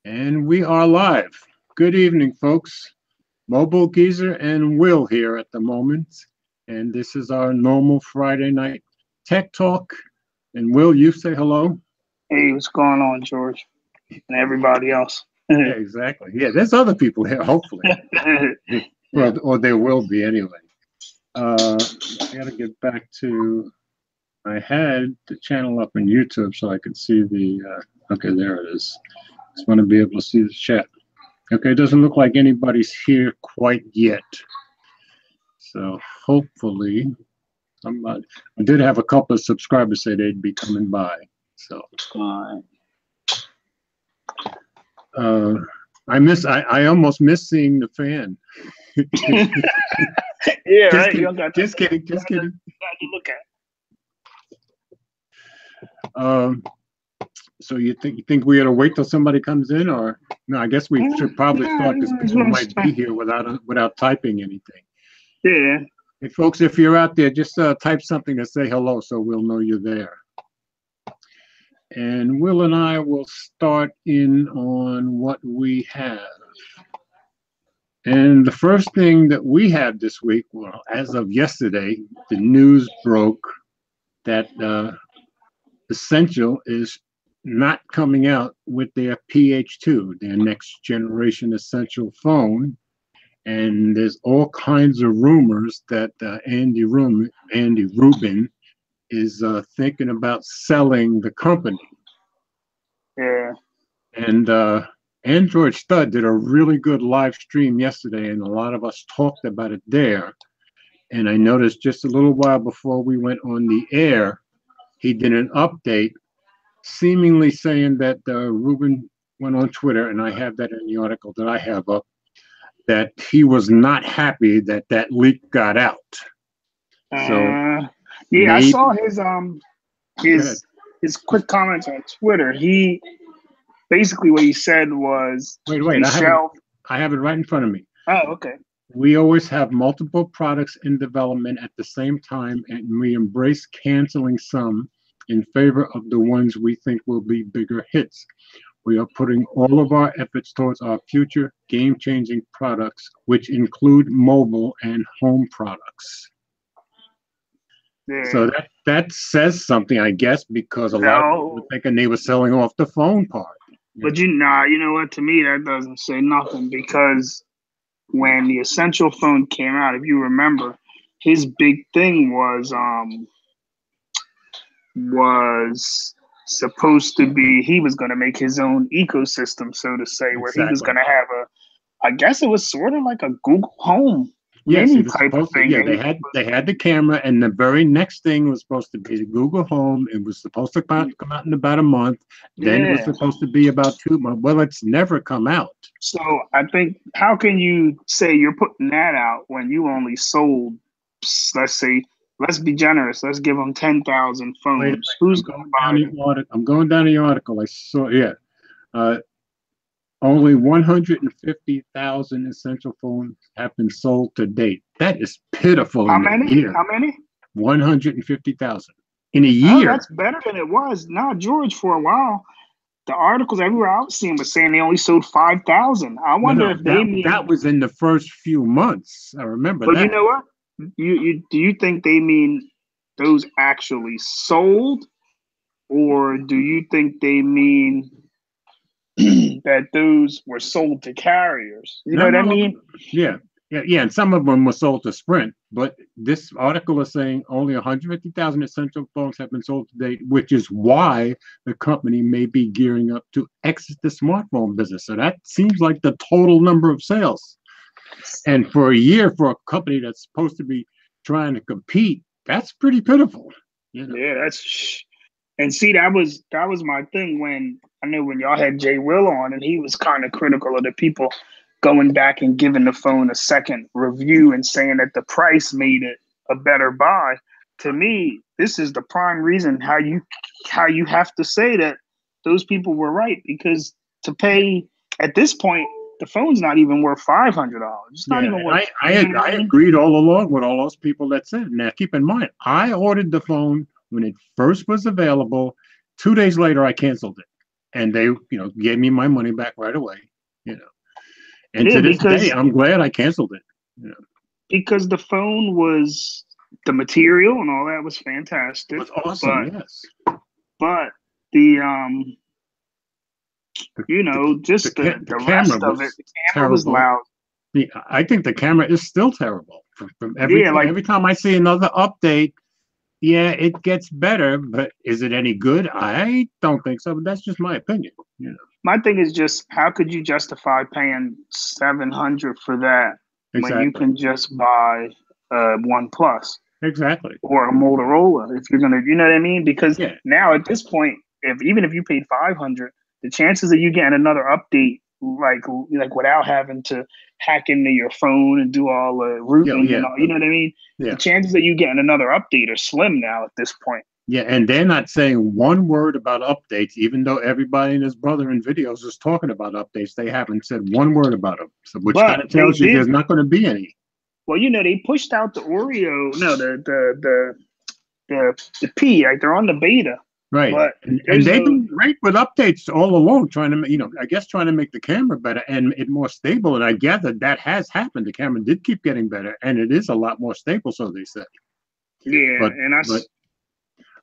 And we are live. Good evening, folks. Mobile Geezer and Will here at the moment. And this is our normal Friday night tech talk. And Will, you say hello? Hey, what's going on, George? And everybody else. Yeah, exactly. Yeah, there's other people here, hopefully. Well, or there will be anyway. I got to get back to. I had the channel up on YouTube so I could see the. Okay, there it is. Just want to be able to see the chat. Okay, it doesn't look like anybody's here quite yet. So hopefully, somebody. I did have a couple of subscribers say they'd be coming by. So I almost miss seeing the fan. Yeah, Just right. kidding. You got Just kidding. Just kidding. to look at. So you think we ought to wait till somebody comes in, or no? I guess we should probably start because people might be here without typing anything. Yeah. Hey, folks, if you're out there, just type something to say hello so we'll know you're there. And Will and I will start in on what we have. And the first thing that we have this week, well, as of yesterday, the news broke that Essential is not coming out with their PH2, their next generation Essential phone. And there's all kinds of rumors that Andy Rubin is thinking about selling the company. Yeah. And Android Stud did a really good live stream yesterday, and a lot of us talked about it there. And I noticed just a little while before we went on the air, he did an update seemingly saying that Rubin went on Twitter, and I have that in the article that I have up, that he was not happy that that leak got out. So yeah, I saw his quick comments on Twitter. He basically what he said was, wait, I have it right in front of me. Oh, okay. We always have multiple products in development at the same time, and we embrace canceling some in favor of the ones we think will be bigger hits. We are putting all of our efforts towards our future game-changing products, which include mobile and home products. Yeah. So that says something, I guess, because a lot of people were thinking they were selling off the phone part. But you know what? To me, that doesn't say nothing, because when the Essential phone came out, if you remember, his big thing was supposed to be, he was going to make his own ecosystem, so to say, where he was going to have I guess it was sort of like a Google Home mini type of thing. Yeah, they had the camera, and the very next thing was supposed to be the Google Home. It was supposed to come out in about a month. Then it was supposed to be about 2 months. Well, it's never come out. So I think, how can you say you're putting that out when you only sold, let's say, let's be generous, let's give them 10,000 phones. Who's going to buy it? I'm going down the article. I saw, only 150,000 Essential phones have been sold to date. That is pitiful. How many? 150,000 in a year. Oh, that's better than it was. Now, George, for a while, the articles everywhere I was seeing was saying they only sold 5,000. I wonder if they mean that was in the first few months. I remember that. But you know what? Do you think they mean those actually sold, or do you think they mean that those were sold to carriers? You know what I mean? Yeah. And some of them were sold to Sprint, but this article is saying only 150,000 Essential phones have been sold to date, which is why the company may be gearing up to exit the smartphone business. So that seems like the total number of sales. And for a year, for a company that's supposed to be trying to compete, that's pretty pitiful. You know? Yeah, and see, that was my thing when y'all had Jay Will on, and he was kind of critical of the people going back and giving the phone a second review and saying that the price made it a better buy. To me, this is the prime reason how you have to say that those people were right, because to pay at this point, the phone's not even worth $500. It's not even worth. I agreed all along with all those people that said. Now, keep in mind, I ordered the phone when it first was available. 2 days later, I canceled it. and they, gave me my money back right away. And Yeah, to this because day, I'm glad I canceled it. because the phone was the material and all that was fantastic. It was awesome. Yes. But the just the rest of it, the camera was loud. I think the camera is still terrible. From every time I see another update, yeah, it gets better, but is it any good? I don't think so, but that's just my opinion. My thing is just, how could you justify paying $700 for that when you can just buy a OnePlus? Exactly. Or a Motorola if you're gonna, you know what I mean? Because now at this point, even if you paid $500, the chances of you getting another update like without having to hack into your phone and do all the routing and all, you know what I mean? Yeah. The chances of you getting another update are slim now at this point. Yeah, and they're not saying one word about updates, even though everybody and his brother in videos is talking about updates. They haven't said one word about them, so which kind of tells you there's not going to be any. Well, they pushed out the Oreo, the P, like they're on the beta. Right. But and they've been great with updates all along, trying to, I guess trying to make the camera better and it more stable. And I gather that has happened. The camera did keep getting better and it is a lot more stable, so they say. Yeah, but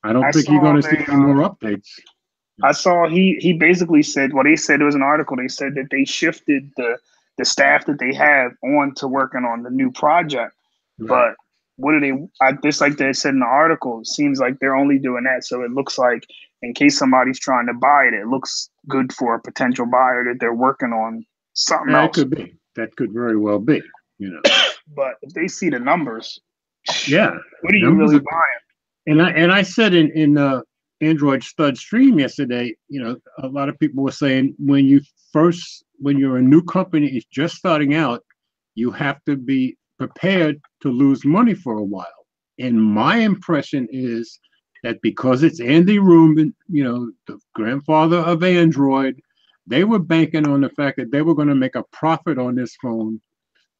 I don't think you're going to see any more updates. I saw he basically said, they said, it was an article, they said that they shifted the staff that they have on to working on the new project. Right. But what do they, just like they said in the article, it seems like they're only doing that so it looks like in case somebody's trying to buy it, it looks good for a potential buyer that they're working on something else. That could be. That could very well be, But if they see the numbers, yeah, what are you really buying? And I said in Android Stud stream yesterday, a lot of people were saying when you're a new company is just starting out, you have to be prepared to lose money for a while. And my impression is that because it's Andy Rubin, the grandfather of Android, they were banking on the fact that they were going to make a profit on this phone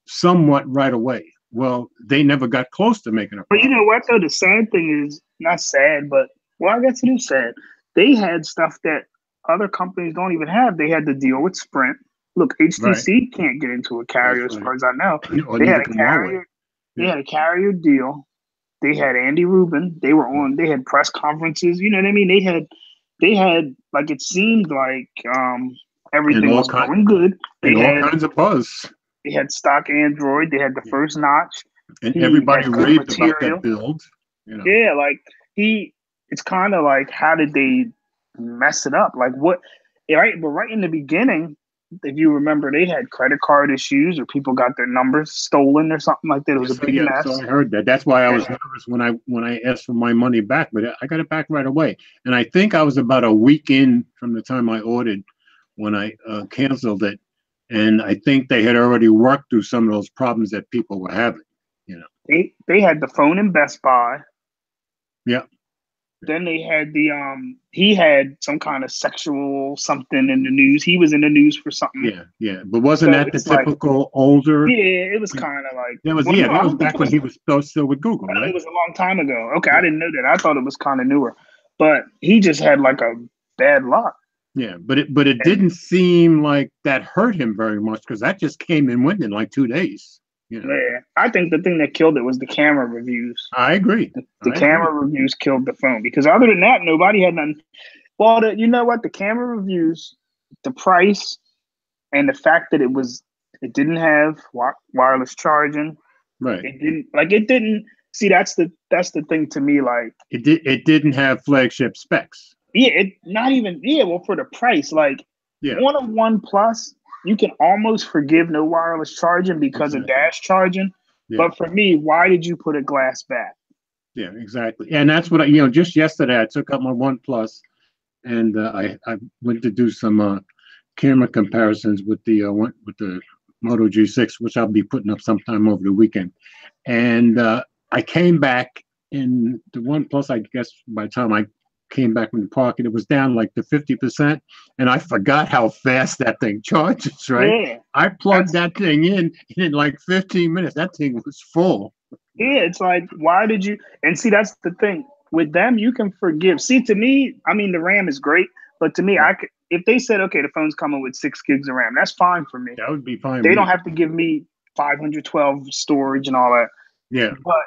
somewhat right away. Well, they never got close to making a profit. But you know what, though? The sad thing is, not sad, but, well, I guess it is sad. They had stuff that other companies don't even have. They had to deal with Sprint. Look, HTC can't get into a carrier as far as I know. They had a carrier. They had a carrier deal. They had Andy Rubin. They were on. They had press conferences. You know what I mean? They had like it seemed like everything was going good. They had all kinds of buzz. They had stock Android. They had the first notch. And everybody raved about that build. Yeah, like it's kind of like, how did they mess it up? Like what? Right, but right in the beginning, if you remember, they had credit card issues or people got their numbers stolen or something like that. It was a big mess. So I heard that. That's why I was nervous when I asked for my money back, but I got it back right away. And I think I was about a week in from the time I ordered when I canceled it. And I think they had already worked through some of those problems that people were having. They had the phone in Best Buy. Yeah. Then they had he had some kind of sexual something in the news. He was in the news for something. Yeah. But wasn't that the typical older? Yeah, it was kind of like. That was back when he was still with Google, right? It was a long time ago. Okay, I didn't know that. I thought it was kind of newer. But he just had like a bad luck. Yeah, but it didn't seem like that hurt him very much because that just came and went in like 2 days. Yeah, I think the thing that killed it was the camera reviews. I agree. The camera reviews killed the phone because other than that, nobody had nothing. Well, you know what? The camera reviews, the price, and the fact that it didn't have wireless charging. Right. It didn't. See, that's the thing to me. Like it didn't have flagship specs. Yeah, well, for the price, on a OnePlus, you can almost forgive no wireless charging because of dash charging. Yeah. But for me, why did you put a glass back? Yeah, exactly. And that's what just yesterday I took out my OnePlus and I went to do some camera comparisons with the Moto G6, which I'll be putting up sometime over the weekend. And I came back in the OnePlus, I guess by the time I came back from the park, and it was down like to 50%, and I forgot how fast that thing charges, right? Yeah, I plugged that thing in like 15 minutes. That thing was full. Yeah, it's like, why did you? And see, that's the thing. With them, you can forgive. See, to me, I mean, the RAM is great, but to me, if they said, okay, the phone's coming with 6 gigs of RAM, that's fine for me. That would be fine. They don't have to give me 512 storage and all that. Yeah. But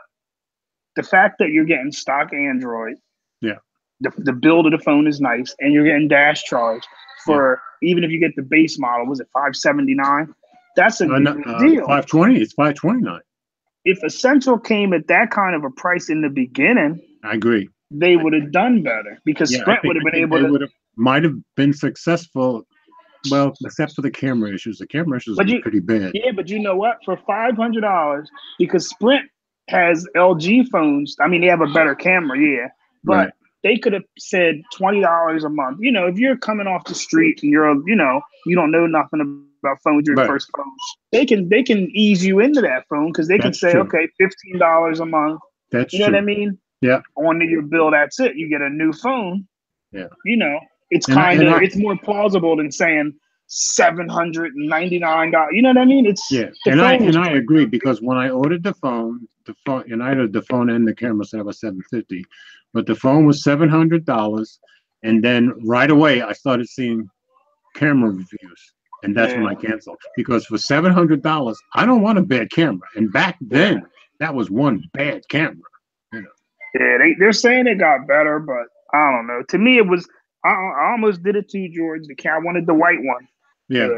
the fact that you're getting stock Android, yeah, the build of the phone is nice, and you're getting dash charge for even if you get the base model, was it $579? That's a good deal. 520. It's $529. If Essential came at that kind of a price in the beginning, I agree. They would have done better because Sprint would have been able to. Might have been successful. Well, except for the camera issues. The camera issues are pretty bad. Yeah, but you know what? For $500, because Sprint has LG phones. I mean, they have a better camera, yeah, but they could have said $20 a month. You know, if you're coming off the street and you're, you know, you don't know nothing about phones, your first phone, they can ease you into that phone because they can say, okay, $15 a month. That's you know what I mean? Yeah. On your bill, that's it. You get a new phone. Yeah. You know, it's it's more plausible than saying $799. You know what I mean? It's and I agree because when I ordered the phone, and I ordered the phone and the camera set up at $750, but the phone was $700, and then right away I started seeing camera reviews, and that's when I canceled because for $700 I don't want a bad camera, and back then that was one bad camera. You know. Yeah, they're saying it got better, but I don't know. To me, it was. I almost did it too, George. I wanted the white one. Yeah.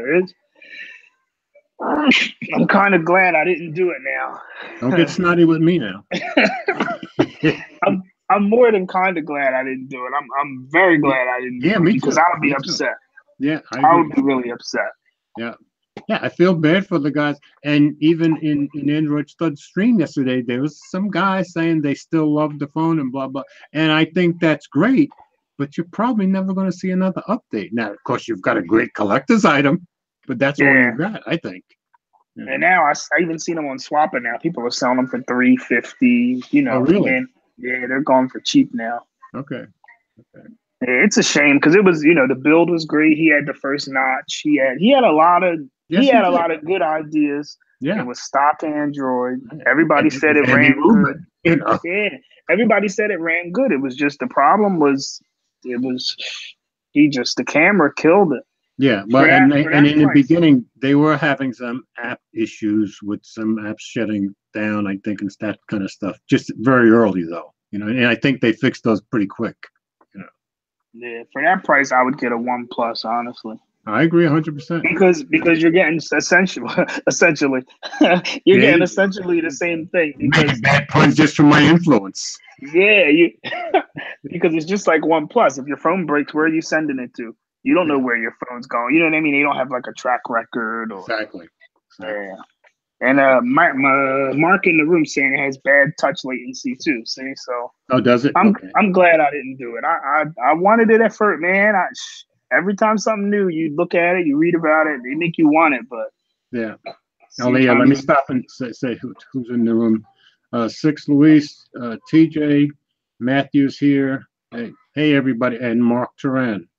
I'm kind of glad I didn't do it now. Don't get snotty with me now. I'm more than kind of glad I didn't do it. I'm very glad I didn't do it because I would be upset. Yeah, I would be really upset. Yeah. Yeah, I feel bad for the guys. And even in Android Stud stream yesterday, there was some guys saying they still love the phone and blah, blah. And I think that's great, but you're probably never going to see another update. Now, of course, you've got a great collector's item, but that's all you've got, I think. Yeah. And now I even seen them on Swapper now. People are selling them for $350, you know. Oh, really? And they're going for cheap now. Okay. Yeah, it's a shame because it was, you know, the build was great. He had the first notch. He had a lot of a lot of good ideas. Yeah. It was stock Android. Everybody said it ran good. You know. Yeah. Everybody said it ran good. It was just the problem was the camera killed it. Yeah, but and in the beginning they were having some app issues with some apps shutting down, I think, and that kind of stuff. Just very early though, you know, and I think they fixed those pretty quick. You know. Yeah, for that price, I would get a OnePlus, honestly. I agree 100%. Because you're getting essentially you're getting essentially the same thing. Because that point just from my influence. Yeah, because it's just like OnePlus. If your phone breaks, where are you sending it to? You don't know where your phone's going. You know what I mean? They don't have like a track record. Exactly. Yeah. And Mark in the room saying it has bad touch latency too. See, so. Oh, does it? I'm glad I didn't do it. I wanted it at first, man. Every time something new, you look at it, you read about it, they make you want it, but. Yeah. Oh, yeah. Let me stop and say who's in the room. 6 Luis, TJ, Matthew's here. Hey, everybody, and Mark Turan.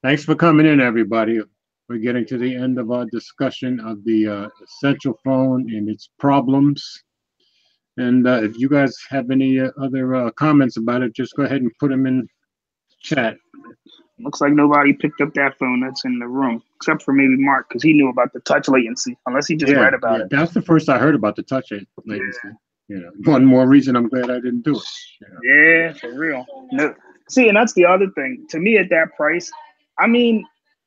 Thanks for coming in, everybody. We're getting to the end of our discussion of the Essential phone and its problems. And if you guys have any other comments about it, just go ahead and put them in chat. Looks like nobody picked up that phone that's in the room, except for maybe Mark, because he knew about the touch latency, unless he just read about it. That's the first I heard about the touch latency. Yeah. You know, one more reason I'm glad I didn't do it. You know? Yeah, for real. No, see, and that's the other thing. To me, at that price, I mean,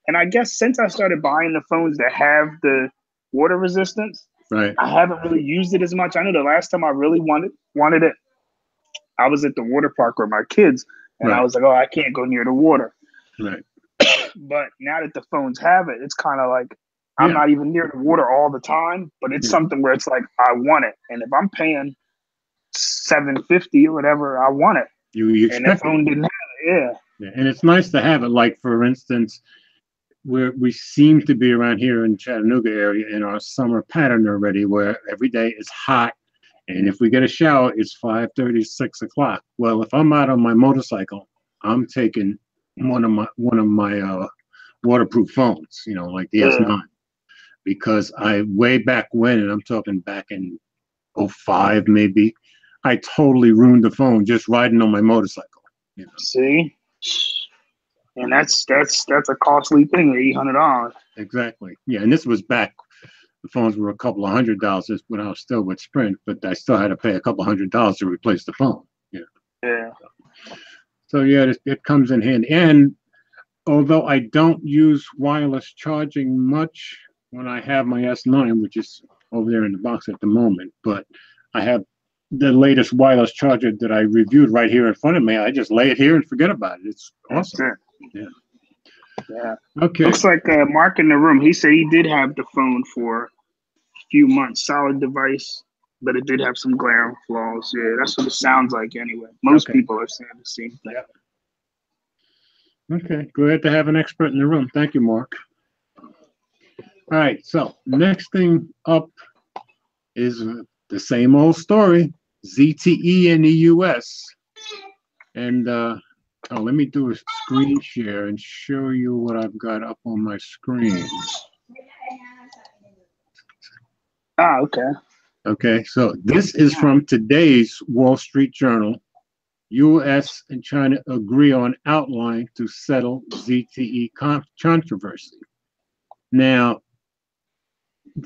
and I guess since I started buying the phones that have the water resistance, right, I haven't really used it as much. I know the last time I really wanted it, I was at the water park with my kids, and I was like, oh, I can't go near the water. Right. But now that the phones have it, it's kind of like I'm not even near the water all the time, but it's something where it's like I want it, and if I'm paying $750 or whatever, I want it. You and that phone didn't have it. Yeah, and it's nice to have it. Like for instance, we seem to be around here in Chattanooga area in our summer pattern already, where every day is hot, and if we get a shower, it's 5:30, 6 o'clock. Well, if I'm out on my motorcycle, I'm taking one of my waterproof phones, you know, like the S9, because I way back when, and I'm talking back in 05 maybe, I totally ruined the phone just riding on my motorcycle. You know? See. And that's a costly thing, $800. Exactly. Yeah, and this was back. The phones were a couple of $100 when I was still with Sprint, but I still had to pay a couple $100 to replace the phone. Yeah. Yeah. So yeah, it comes in handy. And although I don't use wireless charging much when I have my S9, which is over there in the box at the moment, but I have the latest wireless charger that I reviewed right here in front of me. I just lay it here and forget about it. It's awesome. Yeah. Yeah. Okay. Looks like Mark in the room. He said he did have the phone for a few months. Solid device, but it did have some glaring flaws. Yeah, that's what it sounds like anyway. Most people are saying the same thing. Yeah. Okay. Glad to have an expert in the room. Thank you, Mark. All right. So next thing up is the same old story. ZTE in the US. And let me do a screen share and show you what I've got up on my screen. Okay. Okay, so this is from today's Wall Street Journal. US and China agree on outline to settle ZTE controversy. Now,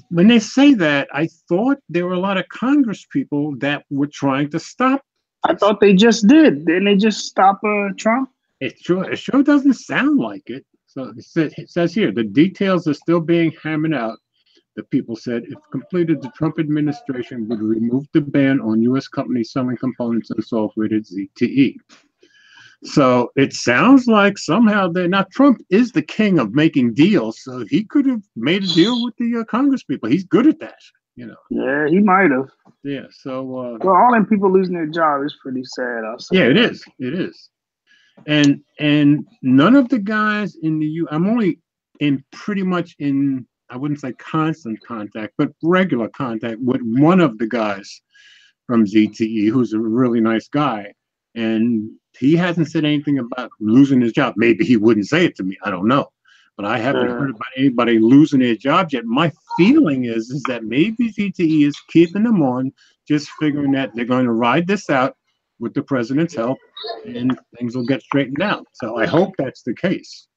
when they say that, I thought there were a lot of Congress people that were trying to stop. I thought they just did. Didn't they just stop Trump? It sure doesn't sound like it. So it says here, the details are still being hammered out. The people said if completed, the Trump administration would remove the ban on U.S. companies selling components and software to ZTE. So it sounds like somehow Trump is the king of making deals, so he could have made a deal with the Congress people. He's good at that, you know. Yeah, he might have. Yeah, so well, all them people losing their job is pretty sad. Yeah, it is. It is. And none of the guys in the I'm only in pretty much in, I wouldn't say constant contact, but regular contact with one of the guys from ZTE, who's a really nice guy. And he hasn't said anything about losing his job. Maybe he wouldn't say it to me. I don't know. But I haven't heard about anybody losing their jobs yet. My feeling is that maybe ZTE is keeping them on, just figuring that they're going to ride this out with the president's help and things will get straightened out. So I hope that's the case.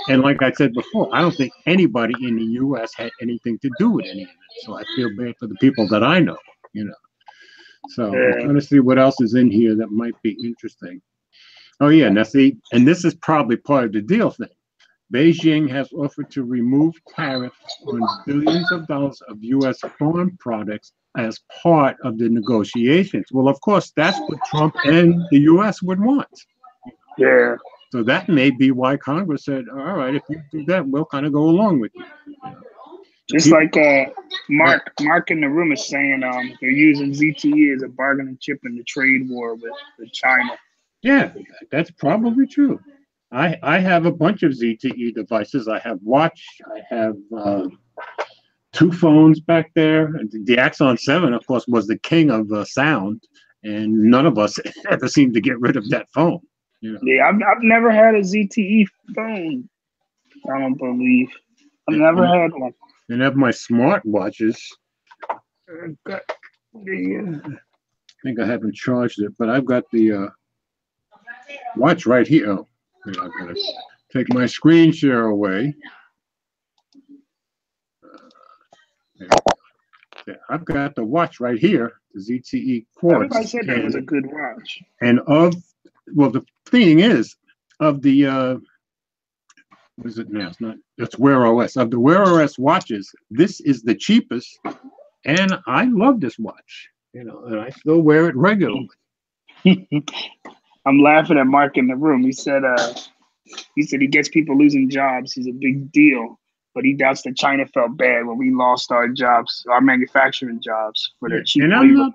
And like I said before, I don't think anybody in the U.S. had anything to do with any of it. So I feel bad for the people that I know, you know. So I'm trying to see what else is in here that might be interesting. Oh, yeah. Now, see, and this is probably part of the deal thing. Beijing has offered to remove tariffs on billions of dollars of U.S. farm products as part of the negotiations. Well, of course, that's what Trump and the U.S. would want. Yeah. So that may be why Congress said, all right, if you do that, we'll kind of go along with you. Just like Mark in the room is saying, they're using ZTE as a bargaining chip in the trade war with China. Yeah, that's probably true. I have a bunch of ZTE devices. I have watch. I have two phones back there. The Axon 7, of course, was the king of sound, and none of us ever seemed to get rid of that phone. You know? Yeah, I've never had a ZTE phone. I don't believe. I've never had one. And have my smart watches. I think I haven't charged it, but I've got the watch right here. Oh, I'm gonna take my screen share away. I've got the watch right here, the ZTE Quartz. I said that was a good watch. And the thing is, of the what is it now? It's Wear OS. Of the Wear OS watches, this is the cheapest, and I love this watch. You know, and I still wear it regularly. I'm laughing at Mark in the room. He said he gets people losing jobs. He's a big deal, but he doubts that China felt bad when we lost our jobs, our manufacturing jobs, for their cheap labor. I'm not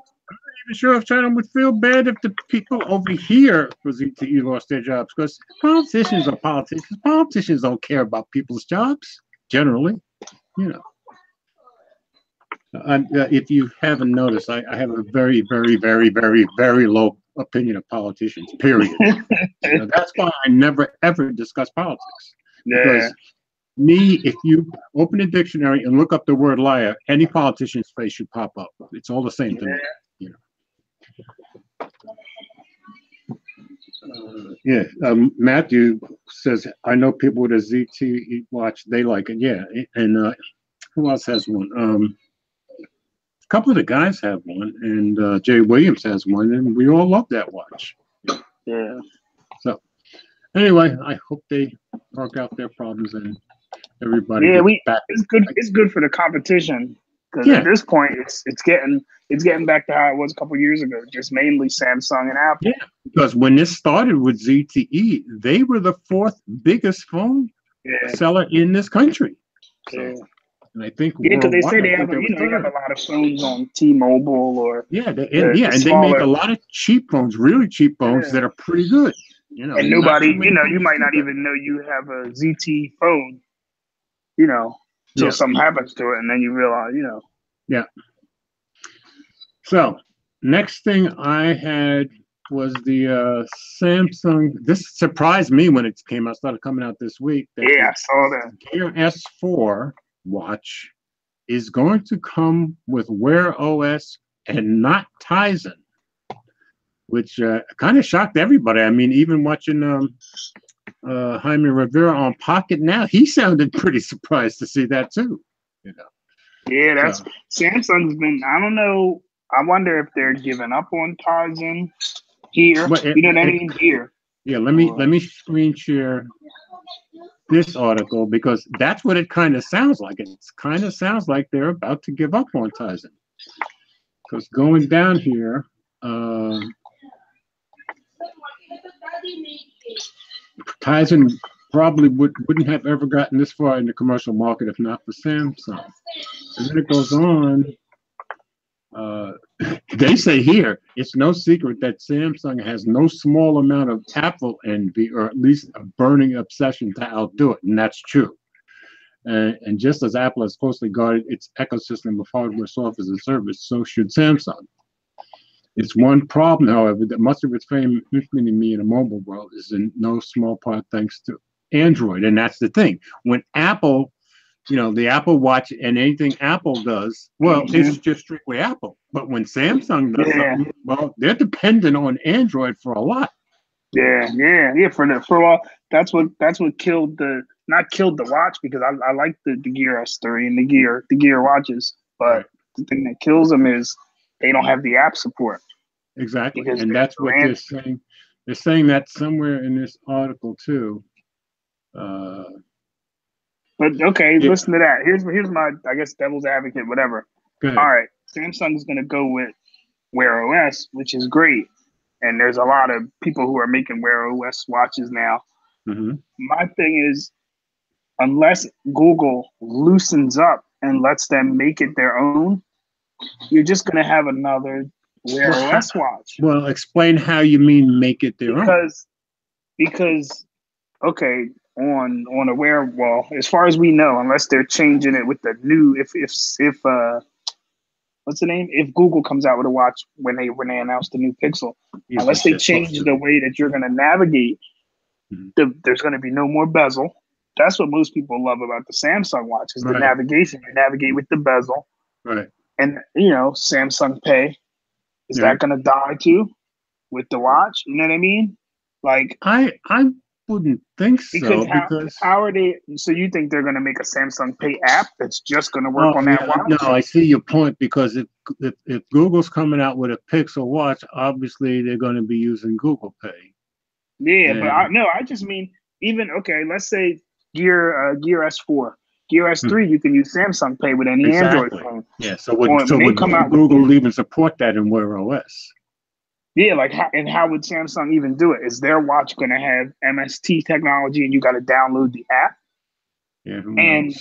even sure if China would feel bad if the people over here for ZTE lost their jobs, because politicians are politicians. Politicians don't care about people's jobs generally, you know. If you haven't noticed, I have a very, very, very, very, very low opinion of politicians, period. You know, that's why I never, ever discuss politics. Yeah. Because if you open a dictionary and look up the word liar, any politician's face should pop up. It's all the same to me. You know. Yeah, Matthew says, I know people with a ZT watch, they like it. Yeah, and who else has one? A couple of the guys have one, and Jay Williams has one, and we all love that watch. Yeah. So, anyway, I hope they work out their problems and everybody Yeah, gets back. it's good. It's good for the competition because Yeah. at this point, it's getting back to how it was a couple years ago, just mainly Samsung and Apple. Yeah, because when this started with ZTE, they were the fourth biggest phone seller in this country. So, Yeah. and I think because they say they worldwide, have, I think they have a third. lot of phones on T-Mobile or and they smaller, make a lot of cheap phones, really cheap phones that are pretty good. You know, and nobody, you might not even know you have a ZT phone, till something happens to it, and then you realize, Yeah. So next thing I had was the Samsung. This surprised me when it came out. Started coming out this week. I saw that. Gear S4 watch is going to come with Wear OS and not Tizen, which kind of shocked everybody. I mean, even watching Jaime Rivera on Pocket Now, he sounded pretty surprised to see that too. Yeah, that's Samsung's been. I don't know. I wonder if they're giving up on Tizen here. You know what I mean? Here. Yeah, let me screen share this article because that's what it kind of sounds like. It kind of sounds like they're about to give up on Tizen. Because going down here, Tizen probably wouldn't have ever gotten this far in the commercial market if not for Samsung. And then it goes on. They say here, it's no secret that Samsung has no small amount of Apple envy, or at least a burning obsession to outdo it, and that's true. And just as Apple has closely guarded its ecosystem of hardware, software, and service, so should Samsung. It's one problem, however, that much of its fame, including me in the mobile world, is in no small part thanks to Android. And that's the thing. When Apple, the Apple Watch and anything Apple does, well, it's just strictly Apple. But when Samsung does something, well, they're dependent on Android for a lot. Yeah. For all that's what killed not killed the watch, because I like the Gear S3 and the Gear watches, but the thing that kills them is they don't have the app support. Exactly, and that's what they're saying. They're saying that somewhere in this article too. But okay, listen to that. Here's my, I guess, devil's advocate, whatever. All right, Samsung's going to go with Wear OS, which is great, and there's a lot of people who are making Wear OS watches now. Mm-hmm. My thing is, unless Google loosens up and lets them make it their own, you're just going to have another Wear OS watch. Well, explain how you mean make it their own. Because okay, on a Wear, well, as far as we know, unless they're changing it with the new, if what's the name? If Google comes out with a watch when they announce the new Pixel, unless they change the way that you're going to navigate, there's going to be no more bezel. That's what most people love about the Samsung watch is the navigation. You navigate with the bezel, right? And Samsung Pay, is that going to die too with the watch? You know what I mean? Like I wouldn't think so. Because how are they? So you think they're going to make a Samsung Pay app that's just going to work on that watch? No, I see your point, because if Google's coming out with a Pixel watch, obviously they're going to be using Google Pay. Yeah, but I just mean let's say Gear S4, Gear S3, you can use Samsung Pay with any Android phone. Yeah, so would Google even support that in Wear OS? Yeah, how would Samsung even do it? Is their watch going to have MST technology and you got to download the app? Yeah, and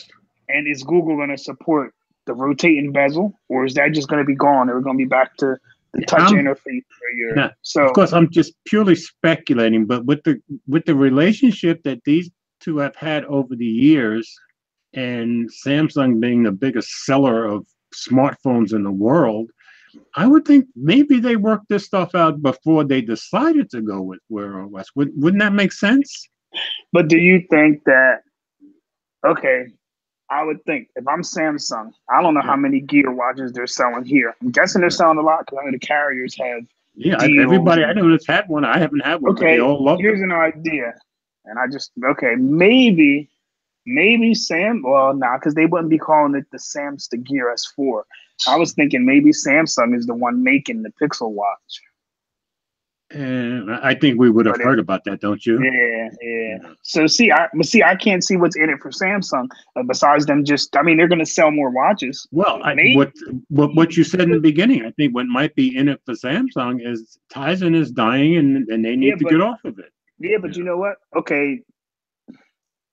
is Google going to support the rotating bezel, or is that just going to be gone? Or we're going to be back to the touch interface for your? So of course, I'm just purely speculating, but with the relationship that these two have had over the years, and Samsung being the biggest seller of smartphones in the world, I would think maybe they worked this stuff out before they decided to go with Wear OS. Wouldn't that make sense? But do you think that? Okay, I would think if I'm Samsung, I don't know how many Gear watches they're selling here. I'm guessing they're selling a lot because I know the carriers have Yeah, deals. everybody I know that's had one. I haven't had one, but they Okay, all love here's them. an idea, and maybe Sam. Well, nah, because they wouldn't be calling it the Samsung Gear S4. I was thinking maybe Samsung is the one making the Pixel Watch. And I think we would have But heard about that, don't you? yeah. Yeah. So I can't see what's in it for Samsung besides them just. I mean, they're going to sell more watches. Well, Maybe what you said in the beginning, I think what might be in it for Samsung is Tizen is dying, and they yeah, need to get off of it. but you know what? Okay,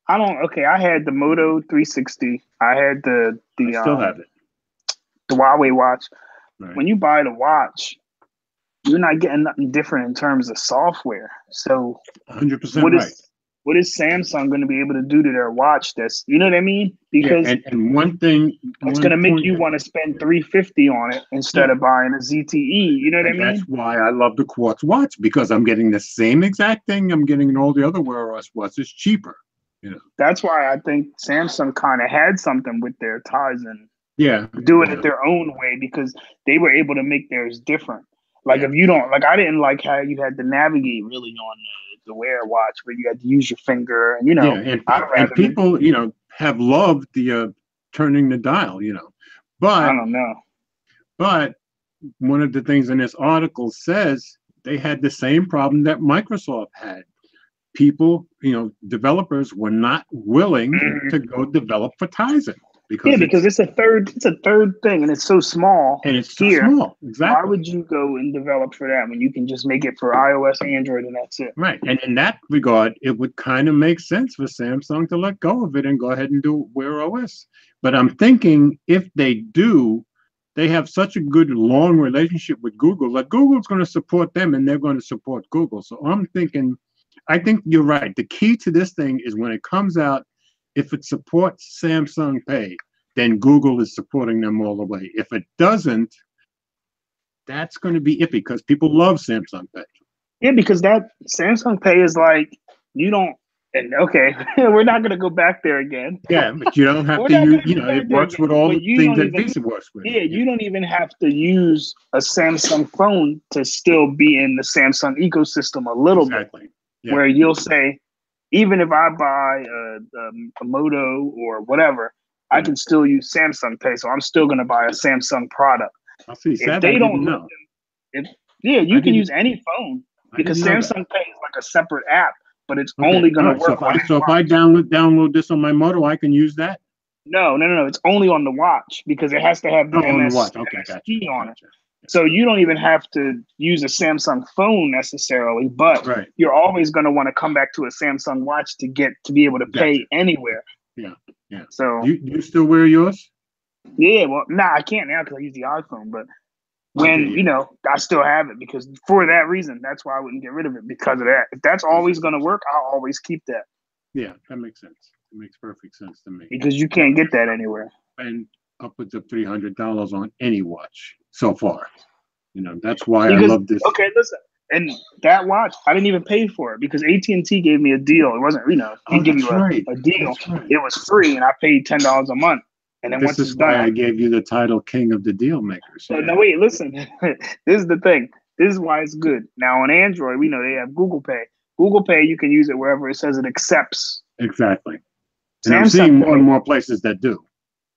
I don't. Okay, I had the Moto 360. I had I still have it. the Huawei watch. Right. When you buy the watch, you're not getting nothing different in terms of software. So 100% right. What is Samsung going to be able to do to their watch? That's, you know what I mean? Because and one thing, it's going to make you want to spend $350 on it instead of buying a ZTE. You know what I mean? That's why I love the Quartz watch, because I'm getting the same exact thing I'm getting in all the other Wear OS watches cheaper. You know, that's why I think Samsung kind of had something with their Tizen. Yeah, doing it their own way because they were able to make theirs different. Like if you don't like, I didn't like how you had to navigate really on the Wear watch where you had to use your finger, and and people have loved the turning the dial, but I don't know. But one of the things in this article says they had the same problem that Microsoft had. People, developers were not willing to go develop for Tizen. Because it's a third thing, and it's so small. And it's so small. Exactly. Why would you go and develop for that when you can just make it for iOS, Android, and that's it? Right. And in that regard, it would kind of make sense for Samsung to let go of it and go ahead and do Wear OS. But I'm thinking if they do, they have such a good long relationship with Google that Google's going to support them and they're going to support Google. So I think you're right. The key to this thing is when it comes out, if it supports Samsung Pay, then Google is supporting them all the way. If it doesn't, that's going to be iffy because people love Samsung Pay. Yeah, because that Samsung Pay is like, you don't, and okay, we're not going to go back there again. Yeah, but you don't have to use, it works with all the things that Visa works with. Yeah, you don't even have to use a Samsung phone to still be in the Samsung ecosystem a little bit. Yeah. Where you'll say, even if I buy a Moto or whatever, I can still use Samsung Pay. So I'm still going to buy a Samsung product. I see. If they don't know, you can use any phone because Samsung Pay is like a separate app, but it's only going to work. So if I download this on my Moto, I can use that? No. It's only on the watch because it has to have the MSP on it. So you don't even have to use a Samsung phone necessarily, but you're always going to want to come back to a Samsung watch to be able to pay anywhere. Yeah. So you still wear yours? Yeah. Well, I can't now because I use the iPhone. But when I still have it because for that reason, that's why I wouldn't get rid of it because of that. If that's always going to work, I'll always keep that. Yeah, that makes sense. It makes perfect sense to me because you can't get that anywhere. And upwards of $300 on any watch so far. That's why I love this. Okay, listen. And that watch, I didn't even pay for it because AT&T gave me a deal. It wasn't, he gave you a deal. It was free, and I paid $10 a month. And then this is why I gave you the title King of the Deal Makers. So, no, wait, listen. This is the thing. This is why it's good. Now, on Android, we know they have Google Pay. Google Pay, you can use it wherever it says it accepts. Exactly. And I'm seeing more and more places that do.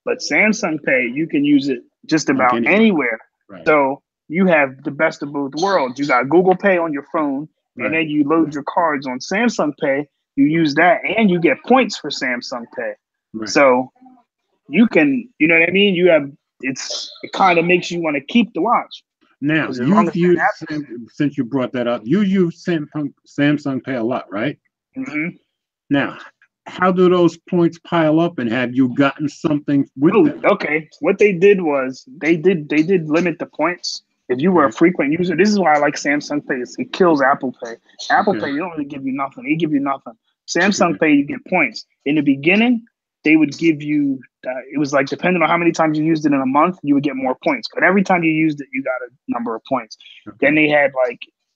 But Samsung Pay, you can use it just about anywhere. Right. So you have the best of both worlds. You got Google Pay on your phone, and then you load your cards on Samsung Pay. You use that, and you get points for Samsung Pay. Right. So you can, you know what I mean? It kind of makes you want to keep the watch. Now, you've used, since you brought that up, you use Samsung Pay a lot, right? Mm-hmm. Now, how do those points pile up, and have you gotten something with them? Okay. What they did was they did limit the points. If you were a frequent user, this is why I like Samsung Pay. It kills Apple Pay. Apple Pay, they don't really give you nothing. They give you nothing. Samsung Pay, you get points. In the beginning, they would give you, it was like depending on how many times you used it in a month, you would get more points. But every time you used it, you got a number of points. Then they had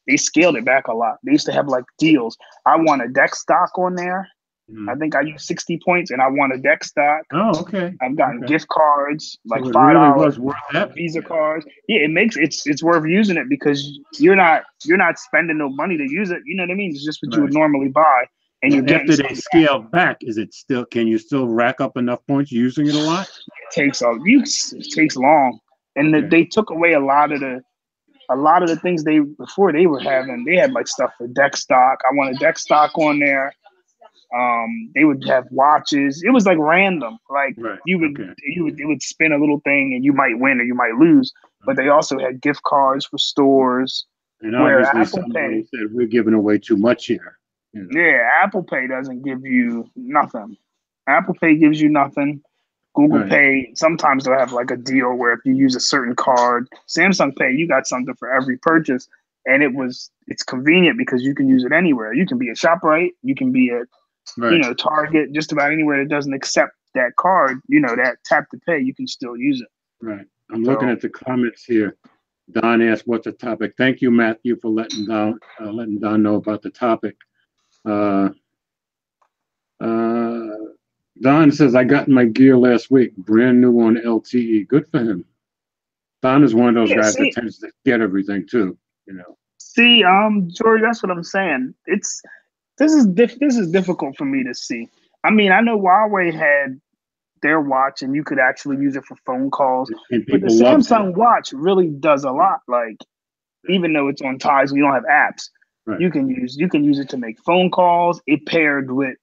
they scaled it back a lot. They used to have deals. I want a deck stock on there. Mhm. I think I used 60 points and I won a deck stock. Oh, okay. I've gotten Okay. gift cards, like So it $5 really was worth that. Visa cards. Yeah, it's worth using it because you're not spending no money to use it. You know what I mean? It's just what you would Right. normally buy, and you're getting After they something back. scale back, can you still rack up enough points using it a lot? It takes long, and Okay. they took away a lot of the things before they were having. They had like stuff for deck stock. I want a deck stock on there. They would have watches. It was like random. Like Right. it would spin a little thing and you might win or you might lose. But they also had gift cards for stores. And Where obviously Apple somebody Pay, said we're giving away too much here. You know? yeah, Apple Pay doesn't give you nothing. Apple Pay gives you nothing. Google Right. Pay, sometimes they'll have like a deal where if you use a certain card, Samsung Pay, you got something for every purchase. And it's convenient because you can use it anywhere. You can be at ShopRite, you can be at Right. Target, just about anywhere that doesn't accept that card, that tap to pay, you can still use it. Right. I'm looking at the comments here. Don asked, "What's the topic?" Thank you, Matthew, for letting Don know about the topic. Don says, "I got my gear last week, brand new on LTE. Good for him." Don is one of those guys that tends to get everything too. See, George, that's what I'm saying. This is difficult for me to see. I mean, I know Huawei had their watch and you could actually use it for phone calls, but the Samsung watch really does a lot. Like, even though it's on ties and you don't have apps, right. you can use it to make phone calls. It paired with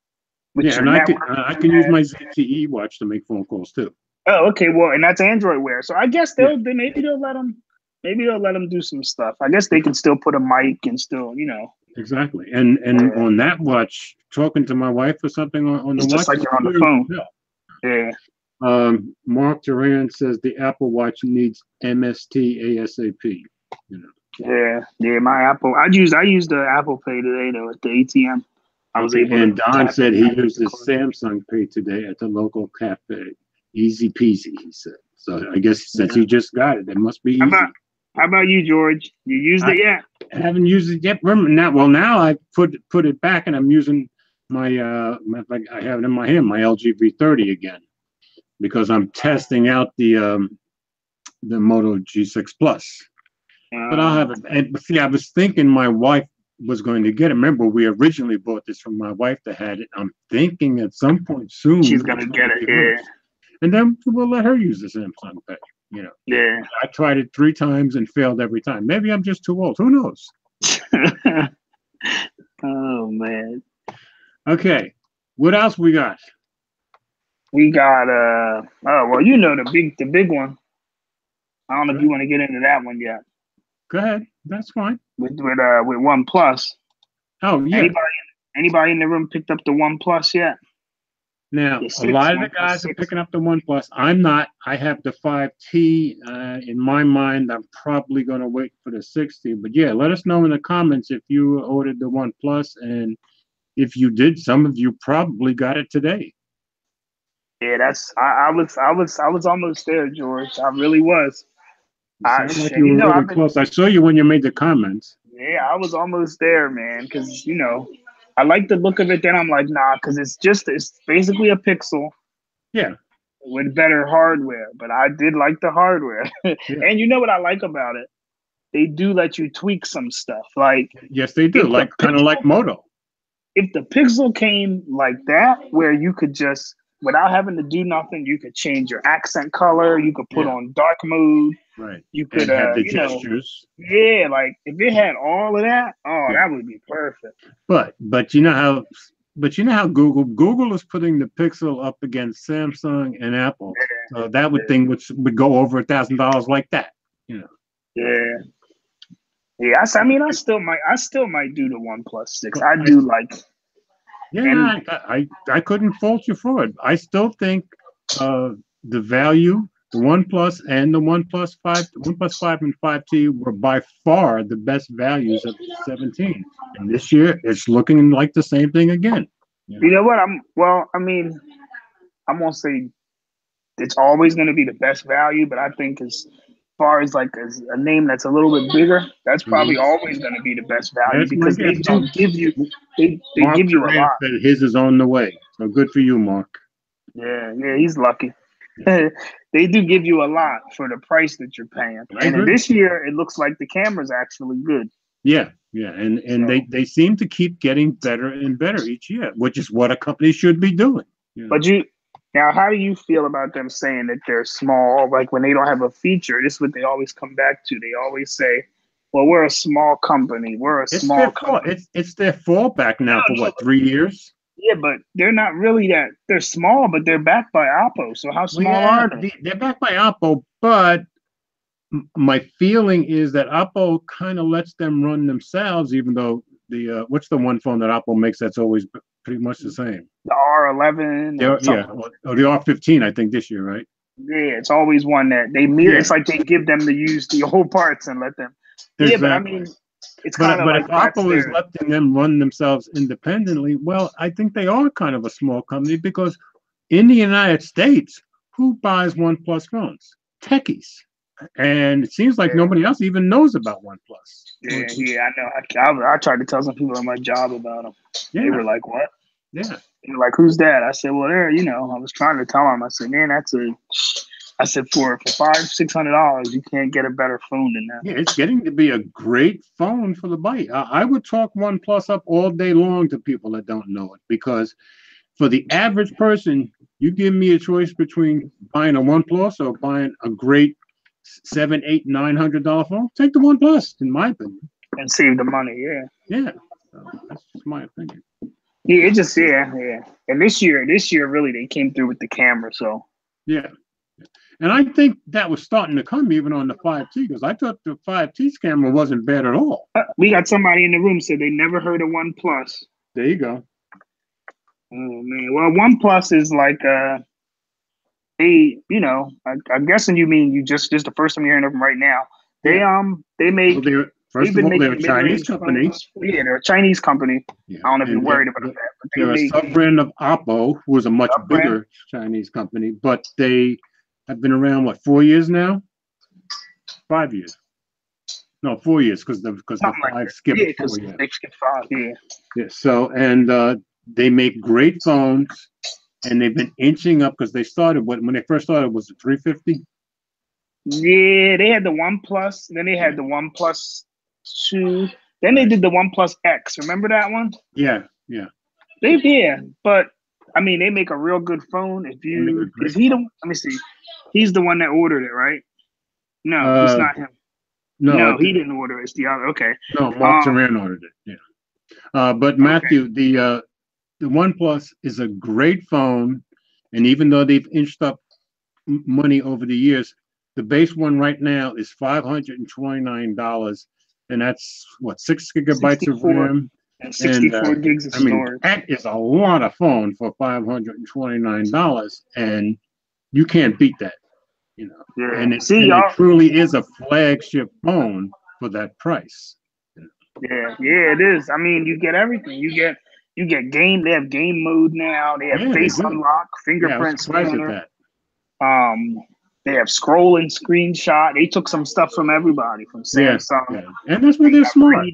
your network. I can use my ZTE watch to make phone calls too. Oh, okay. Well, and that's Android Wear, so I guess maybe they'll let them do some stuff. I guess they can still put a mic and still, Exactly. And on that watch, talking to my wife or something on the watch, just like you're on the phone. Yeah. Mark Duran says the Apple Watch needs MST ASAP. Yeah. My Apple. I used the Apple Pay today though at the ATM. I was able. And Don said he used his Samsung Pay today at the local cafe. Easy peasy, he said. So I guess since he just got it, it must be easy. How about you, George? You used it yet? I haven't used it yet. Now I put it back, and I'm using my I have it in my hand, my LG V30 again, because I'm testing out the Moto G6 Plus. But I'll have it. And see, I was thinking my wife was going to get it. Remember, we originally bought this from my wife that had it. I'm thinking at some point soon she's gonna get it. Yeah. And then we'll let her use the Samsung Pay. Yeah. I tried it 3 times and failed every time. Maybe I'm just too old. Who knows? Oh man. Okay. What else we got? We got the big one. I don't know if you want to get into that one yet. Go ahead. That's fine. With OnePlus. Oh yeah. Anybody in the room picked up the OnePlus yet? Now, a lot of the guys are picking up the OnePlus. I'm not. I have the 5T. In my mind, I'm probably going to wait for the 60. But yeah, let us know in the comments if you ordered the OnePlus, and if you did, some of you probably got it today. Yeah, I was almost there, George. I really was. Sound like you were really close. I saw you when you made the comments. Yeah, I was almost there, man. Because I like the look of it. Then I'm like, nah, because it's basically a Pixel. Yeah. With better hardware, but I did like the hardware. Yeah. And you know what I like about it? They do let you tweak some stuff. Like, yes, they do. Like kind of like Moto. If the Pixel came like that, where you could just, without having to do nothing, you could change your accent color. You could put on dark mode. Right. You could have the gestures. Yeah, like if it had all of that, that would be perfect. But you know how Google is putting the Pixel up against Samsung and Apple. Yeah. So that thing would go over $1,000 like that. Yeah. Yeah, I still might do the OnePlus 6. I do like. Yeah, I couldn't fault you for it. I still think the value, the OnePlus and the OnePlus 5 and 5T were by far the best values of 17. And this year, it's looking like the same thing again. You know what? I'm gonna say it's always going to be the best value, but I think far as like a name that's a little bit bigger, that's probably always going to be the best value That's my because they guess. do give you they Mark give you a Duran lot. said his is on the way. So good for you, Mark. Yeah, he's lucky. They do give you a lot for the price that you're paying. I And agree. this year, it looks like the camera's actually good. Yeah, and So- they seem to keep getting better and better each year, which is what a company should be doing. You know? But now, how do you feel about them saying that they're small? Like when they don't have a feature, this is what they always come back to. They always say, "Well, we're a small company. We're a it's small their company." it's their fallback now for what, 3 years? Yeah, but they're not really that. They're small, but they're backed by Oppo. So how small are they? They're backed by Oppo, but my feeling is that Oppo kind of lets them run themselves, even though the what's the one phone that Oppo makes that's always pretty much the same? The R11. Or the R15, I think this year, right? Yeah, it's always one that they mirror. Yeah. It's like they give them to use the old parts and let them. Exactly. Yeah, but I mean, it's kind of but like if Oppo is letting them run themselves independently, well, I think they are kind of a small company because in the United States, who buys OnePlus phones? Techies. And it seems like nobody else even knows about OnePlus. Yeah, I know. I tried to tell some people at my job about them. Yeah. They were like, "What?" Yeah. They were like, "Who's that?" I said, "Well, I was trying to tell them. I said, man, I said for $500-$600, you can't get a better phone than that." Yeah, it's getting to be a great phone for the bite. I would talk OnePlus up all day long to people that don't know it because for the average person, you give me a choice between buying a OnePlus or buying a great $700, $800, $900 phone. Take the OnePlus, in my opinion, and save the money. Yeah. Yeah, so that's just my opinion. Yeah, it just yeah. And this year really they came through with the camera. So yeah, and I think that was starting to come even on the 5T because I thought the 5T's camera wasn't bad at all. We got somebody in the room said they never heard of OnePlus. There you go. Oh man, well OnePlus is like I'm guessing you mean you just the first time you're hearing of them right now. They make. Well, first of all, they're a Chinese company. Yeah, they're a Chinese company. Yeah. I don't know if you're worried about that. But they're a sub-brand of Oppo, who is a much bigger Chinese company, but they have been around, 4 years now? 5 years. No, 4 years, because the 5 skipped 4 years. They skipped 5, yeah. Yeah, so, and they make great phones, and they've been inching up, because they started, when they first started, was it 350? Yeah, they had the OnePlus, then they had the OnePlus 2, then they did the OnePlus X. Remember that one? Yeah. But I mean, they make a real good phone. Let me see. He's the one that ordered it, right? No, it's not him. No, he didn't order it. It's the other. Okay. No, Mark Duran ordered it. Yeah. But Matthew, the OnePlus is a great phone, and even though they've inched up money over the years, the base one right now is $529, and that's 6 gigabytes of RAM and 64 gigs of storage. That is a lot of phone for $529, and you can't beat that. Yeah. And it truly is a flagship phone for that price. Yeah, it is. I mean, you get everything. You get game. They have game mode now. They have face unlock, fingerprint scanner. They have scrolling screenshot. They took some stuff from everybody, from Samsung. Yeah. And that's where they're smart.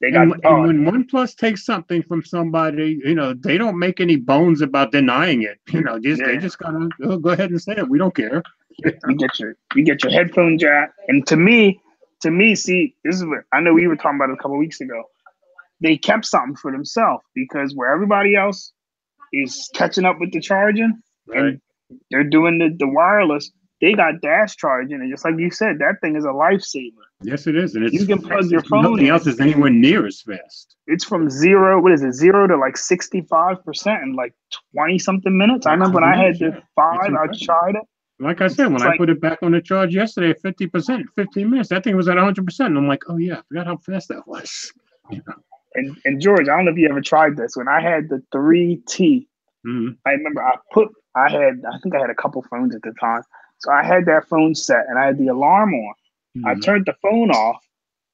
They got. And when OnePlus takes something from somebody, they don't make any bones about denying it. They just gotta go ahead and say it. We don't care. You get your headphone jack, and to me, see, this is what I know. We were talking about it a couple of weeks ago. They kept something for themselves because where everybody else is catching up with the charging, and they're doing the wireless. They got dash charging, and just like you said, that thing is a lifesaver. Yes, it is, and you can plug your phone. Nothing else is anywhere near as fast. It's from 0 to like 65% in like 20 something minutes. I remember when I had the 5, I tried it. Like I said, when I put it back on the charge yesterday at 50%, 15 minutes, that thing was at 100%. And I'm like, oh yeah, I forgot how fast that was. And George, I don't know if you ever tried this. When I had the 3T, I remember I think I had a couple phones at the time. So I had that phone set and I had the alarm on. I turned the phone off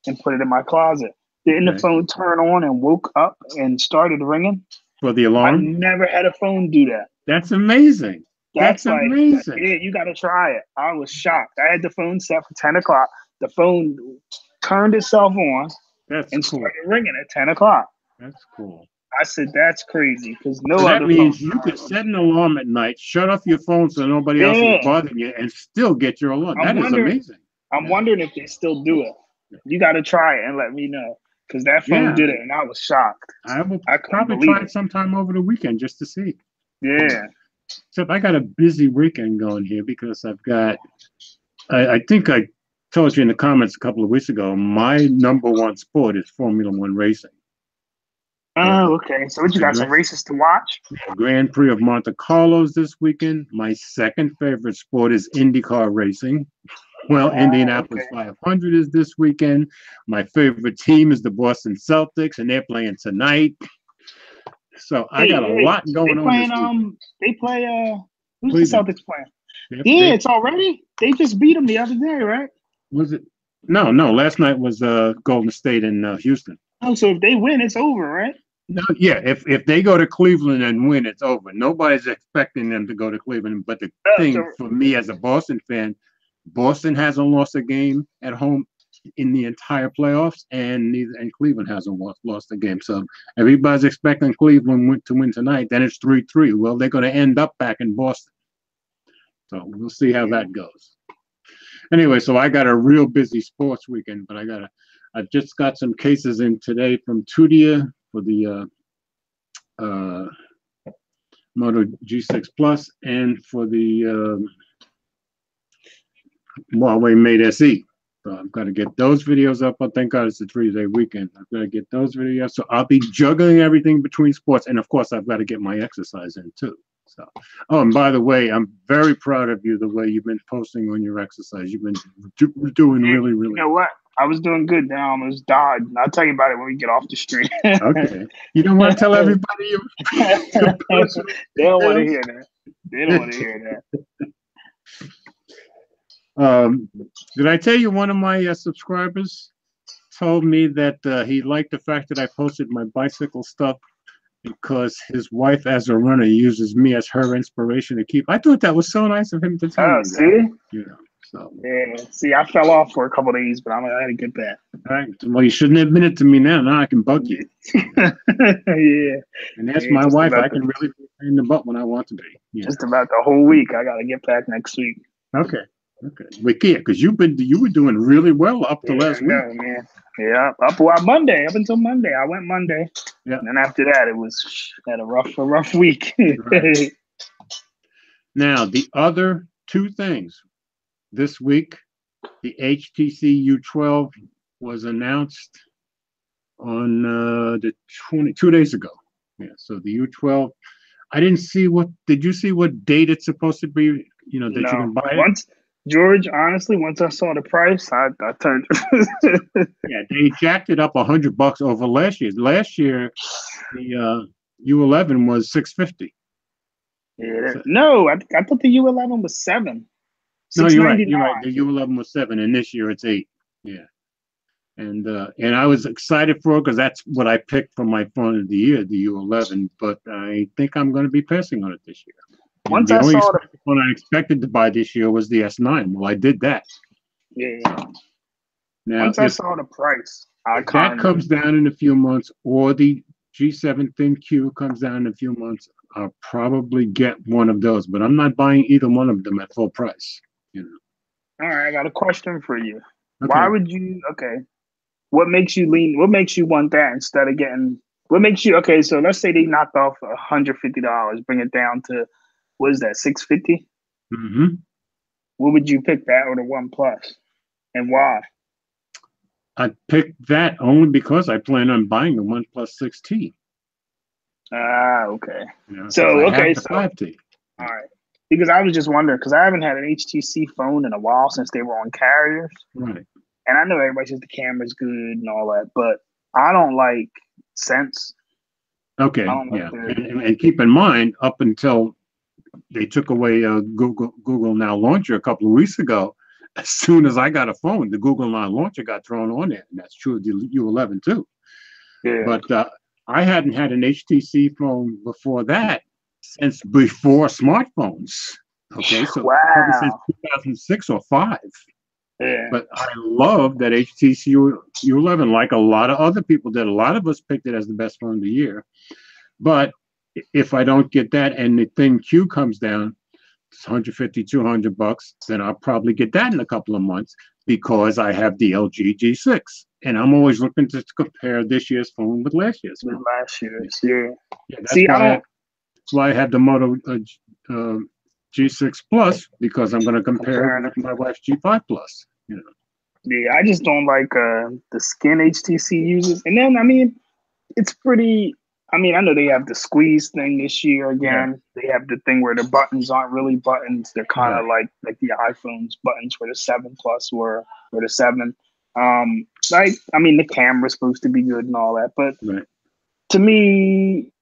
and put it in my closet. Didn't the phone turn on and woke up and started ringing? For the alarm? I never had a phone do that. That's amazing. That's like, amazing. yeah, you got to try it. I was shocked. I had the phone set for 10 o'clock. The phone turned itself on That's and cool. started ringing at 10 o'clock. That's cool. I said, that's crazy because no So that other means phone. you could set an alarm at night, shut off your phone so nobody else is bothering you, and still get your alarm. That is amazing. I'm wondering if they still do it. You got to try it and let me know because that phone did it, and I was shocked. I will probably try it sometime over the weekend just to see. Yeah. Except I got a busy weekend going here because I've got. I think I told you in the comments a couple of weeks ago. My number one sport is Formula One racing. Oh, okay. So what you got? Some races to watch? Grand Prix of Monte Carlo's this weekend. My second favorite sport is IndyCar racing. Well, Indianapolis 500 is this weekend. My favorite team is the Boston Celtics, and they're playing tonight. So I got a lot going on this weekend. They play. Who's the Celtics playing? It's already. They just beat them the other day, right? Was it? No. Last night was Golden State and Houston. Oh, so if they win, it's over, right? No, yeah. If they go to Cleveland and win, it's over. Nobody's expecting them to go to Cleveland. But the thing for me as a Boston fan, Boston hasn't lost a game at home in the entire playoffs, and Cleveland hasn't lost a game. So everybody's expecting Cleveland to win tonight. Then it's 3-3. Well, they're going to end up back in Boston. So we'll see how that goes. Anyway, so I got a real busy sports weekend, but I just got some cases in today from Tudia for the Moto G6 Plus and for the Huawei Mate SE. So I've got to get those videos up. Oh, thank God it's a 3-day weekend. I've got to get those videos. So I'll be juggling everything between sports. And of course, I've got to get my exercise in too. So, oh, and by the way, I'm very proud of you, the way you've been posting on your exercise. You've been doing really, really. You know what? I was doing good. Now I almost died. I'll tell you about it when we get off the stream. Okay. You don't want to tell everybody you. They don't want to hear that. They don't want to hear that. Did I tell you one of my subscribers told me that he liked the fact that I posted my bicycle stuff because his wife, as a runner, uses me as her inspiration to keep. I thought that was so nice of him to tell me. See? That, you know. So. Yeah. See, I fell off for a couple of days, but I had to get back. All right. Well, you shouldn't admit it to me now. Now I can bug you. Yeah. And that's my wife. I can really be in the butt when I want to be. Yeah. Just about the whole week. I got to get back next week. Okay. But yeah, because you were doing really well up to last week. Man. Yeah, up Monday, up until Monday. I went Monday. Yeah. And then after that, it was had a rough week. Right. Now, the other two things this week, the HTC U12 was announced on the 2 days ago. Yeah. So the U12. I didn't see did you see what date it's supposed to be? You know, that you can buy it? George, honestly, once I saw the price, I turned. Yeah, they jacked it up $100 over last year. Last year, the U11 was $650. Yeah, no, I thought the U11 was $7. No, you're right. You're right. The U11 was $7, and this year it's $8. Yeah, and I was excited for it because that's what I picked for my phone of the year, the U11. But I think I'm going to be passing on it this year. Once I saw the one I expected to buy this year was the S9. Well, I did that. Yeah. Now, once I saw the price, that comes down in a few months, or the G7 Thin Q comes down in a few months, I'll probably get one of those. But I'm not buying either one of them at full price. You know. All right, I got a question for you. Okay. Why would you? Okay, what makes you lean? What makes you want that instead of getting? What makes you? Okay, so let's say they knocked off $150, bring it down to. What is that, $650? Mm-hmm. What would you pick, that or the OnePlus? And why? I picked that only because I plan on buying the OnePlus 6T. Ah, okay. You know, so, okay. So, 5T. All right. Because I was just wondering, because I haven't had an HTC phone in a while since they were on carriers. Right. And I know everybody says the camera's good and all that, but I don't like Sense. Okay, yeah. And keep in mind, up until they took away Google Now Launcher a couple of weeks ago. As soon as I got a phone, the Google Now Launcher got thrown on it, and that's true of the U11 too. Yeah. But I hadn't had an HTC phone before that, since before smartphones. Okay, so probably since 2006 or 5. Yeah. But I love that HTC U11, like a lot of other people did. A lot of us picked it as the best phone of the year. But if I don't get that and the Thin Q comes down, it's 150, 200 bucks, then I'll probably get that in a couple of months because I have the LG G6. And I'm always looking to compare this year's phone with last year's phone. With last year's, yeah. That's why I have the Moto G6 Plus, because I'm going to compare it with my wife's G5 Plus. You know. Yeah, I just don't like the skin HTC uses. And then, I mean, it's pretty. I mean, I know they have the squeeze thing this year again. Yeah. They have the thing where the buttons aren't really buttons. They're kind of like the iPhone's buttons for the 7 Plus were for the 7. Like, I mean, the camera's supposed to be good and all that, but to me,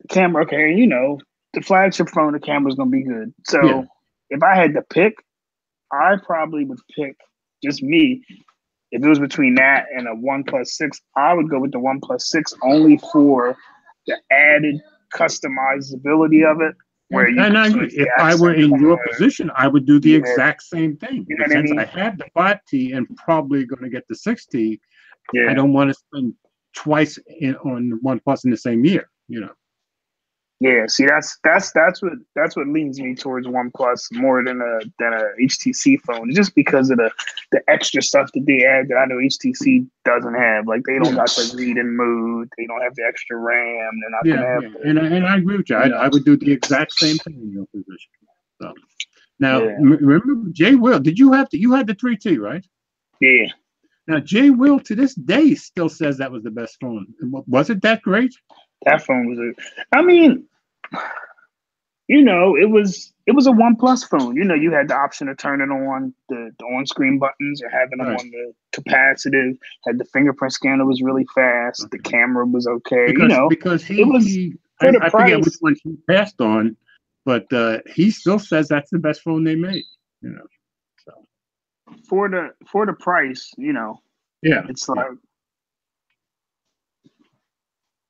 camera, okay, you know, the flagship phone, the camera's gonna be good. So if I had to pick, I probably would pick, just me, if it was between that and a OnePlus 6, I would go with the OnePlus 6 only for the added customizability of it. And I agree. If I were in your position, I would do the exact same thing. You know but since I mean? I have the 5T and probably going to get the 6T, I don't want to spend twice on OnePlus in the same year. You know. Yeah, see, that's what leans me towards OnePlus more than a HTC phone, just because of the extra stuff that they add that I know HTC doesn't have. Like, they don't got the read-in mode, they don't have the extra RAM, they're not gonna have. And I agree with you. I would do the exact same thing in your position. So now, remember Jay Will? You had the 3T, right? Yeah. Now Jay Will to this day still says that was the best phone. Was it that great? That phone was I mean, you know, it was a OnePlus phone. You know, you had the option of turning on the on-screen buttons or having them on the capacitive. Had the fingerprint scanner was really fast. The camera was okay. Because I forget which one he passed on, but he still says that's the best phone they made. You know, so for the price, you know, it's like.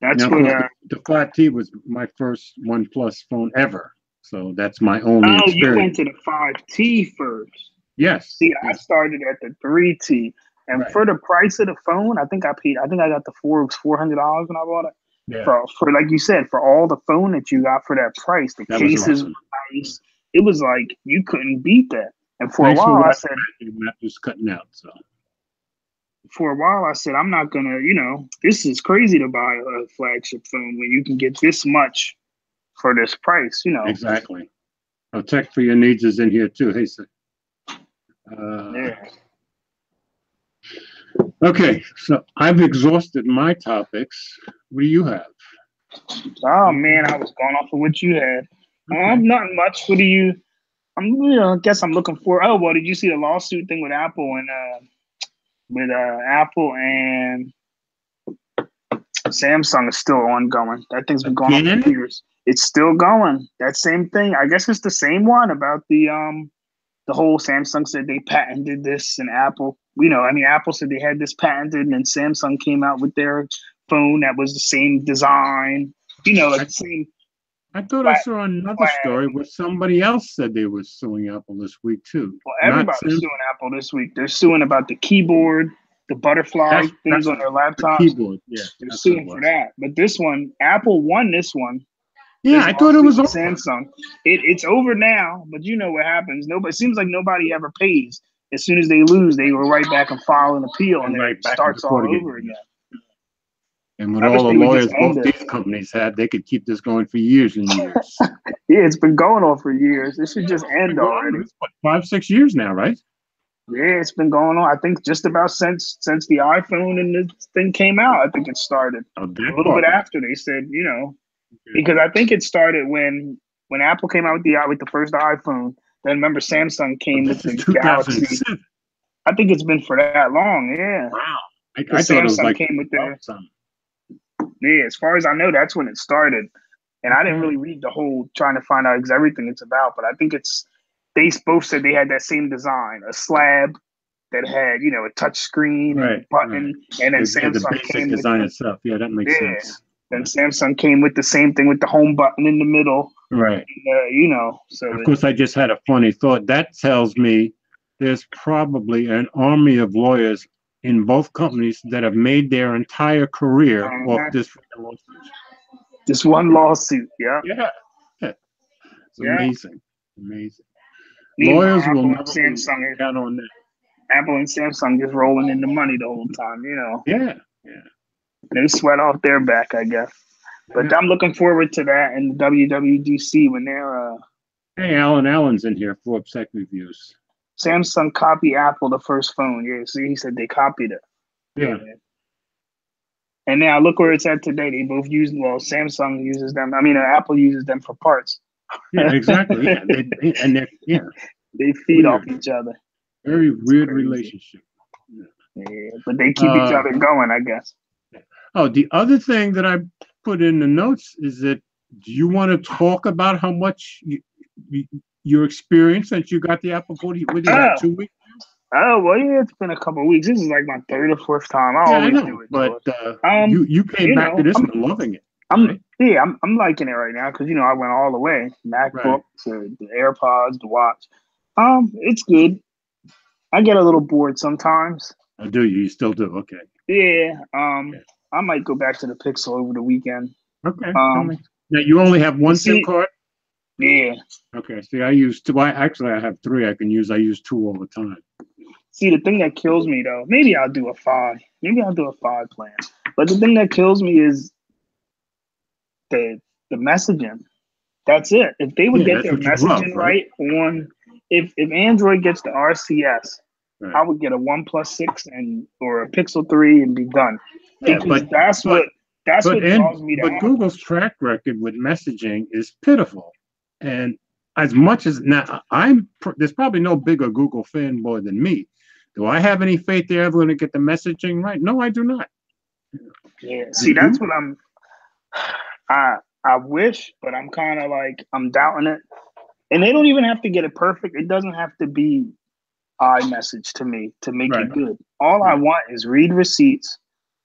That's what the 5T was my first OnePlus phone ever, so that's my only experience. You went to the 5T first. Yes. See, I started at the 3T, and for the price of the phone, I think I got the $400 when I bought it. Yeah. For like you said, for all the phone that you got for that price, the cases were nice. It was like you couldn't beat that. And for a while, I said, Matt was cutting out, so. For a while, I said, I'm not going to, you know, this is crazy to buy a flagship phone when you can get this much for this price, you know. Exactly. Tech for your needs is in here too. Hey, sir. Okay, so I've exhausted my topics. What do you have? Oh, man, I was going off of what you had. Not much. What do you, I guess I'm looking for. Oh, well, did you see the lawsuit thing with Apple and, Apple and Samsung is still ongoing. That thing's been going on for years. It's still going. That same thing. I guess it's the same one about the whole Samsung said they patented this and Apple. You know, I mean, Apple said they had this patented, and then Samsung came out with their phone that was the same design. You know, like the same. I thought I saw another story where somebody else said they were suing Apple this week too. Well, everybody's suing Apple this week. They're suing about the keyboard, the butterfly things on their laptops. The keyboard, yeah. They're suing for that. But this one, Apple won this one. Yeah, I thought it was over. Samsung. It's over now, but you know what happens. It seems like nobody ever pays. As soon as they lose, they go right back and file an appeal, and then it starts all over again. And with all the lawyers both these companies had, they could keep this going for years and years. Yeah, it's been going on for years. It should just end already. It's what, 5-6 years now, right? Yeah, it's been going on. I think just about since the iPhone and this thing came out. I think it started a little bit after. They said, you know, because I think it started when Apple came out with the first iPhone. Then remember Samsung came with the Galaxy. I think it's been for that long. Yeah. Wow. I thought it was like came with the. Yeah, as far as I know, that's when it started. And I didn't really read the whole trying to find out everything it's about, but I think they both said they had that same design, a slab that had, you know, a touch screen and button, and then Samsung came with design itself. Yeah, that makes sense. Then Samsung came with the same thing with the home button in the middle. Right. You know, so Of course, I just had a funny thought. That tells me there's probably an army of lawyers in both companies that have made their entire career off this lawsuit. Just one lawsuit. Yeah. Yeah. It's amazing. Amazing. Meanwhile, Lawyers will never Samsung, count on that. Apple and Samsung just rolling in the money the whole time, you know. Yeah. No sweat off their back, I guess. But I'm looking forward to that in the WWDC when they're Hey, Allen's in here, Forbes Tech Reviews. Samsung copied Apple the first phone. Yeah, see, he said they copied it. Yeah. And now look where it's at today. They both use, well, Samsung uses them. I mean, Apple uses them for parts. Yeah, exactly. Yeah. They feed off each other. Very weird relationship. Yeah, but they keep each other going, I guess. Oh, the other thing that I put in the notes is that, do you want to talk about how much your experience since you got the Apple 40? What is that, 2 weeks? Oh, well, yeah, it's been a couple of weeks. This is like my third or fourth time. I always do it. But you came back to this one loving it. I'm liking it right now because, you know, I went all the way. MacBook to the AirPods, the watch. It's good. I get a little bored sometimes. Oh, do you? You still do? Okay. Yeah. I might go back to the Pixel over the weekend. Okay. Now you only have one SIM card? Yeah. Okay. See, I use two. I have three I can use. I use two all the time. See, the thing that kills me though, maybe I'll do a 5. Maybe I'll do a 5 plan. But the thing that kills me is the messaging. That's it. If they would get their messaging right on, if Android gets the RCS, I would get a OnePlus 6 or a Pixel 3 and be done. Yeah, but that's what draws me to But Google's track record with messaging is pitiful. And as much as now, there's probably no bigger Google fanboy than me. Do I have any faith they're ever going to get the messaging right? No, I do not. Yeah, see, that's what I wish, but I'm kind of like, I'm doubting it. And they don't even have to get it perfect. It doesn't have to be iMessage to me to make it good. All I want is read receipts,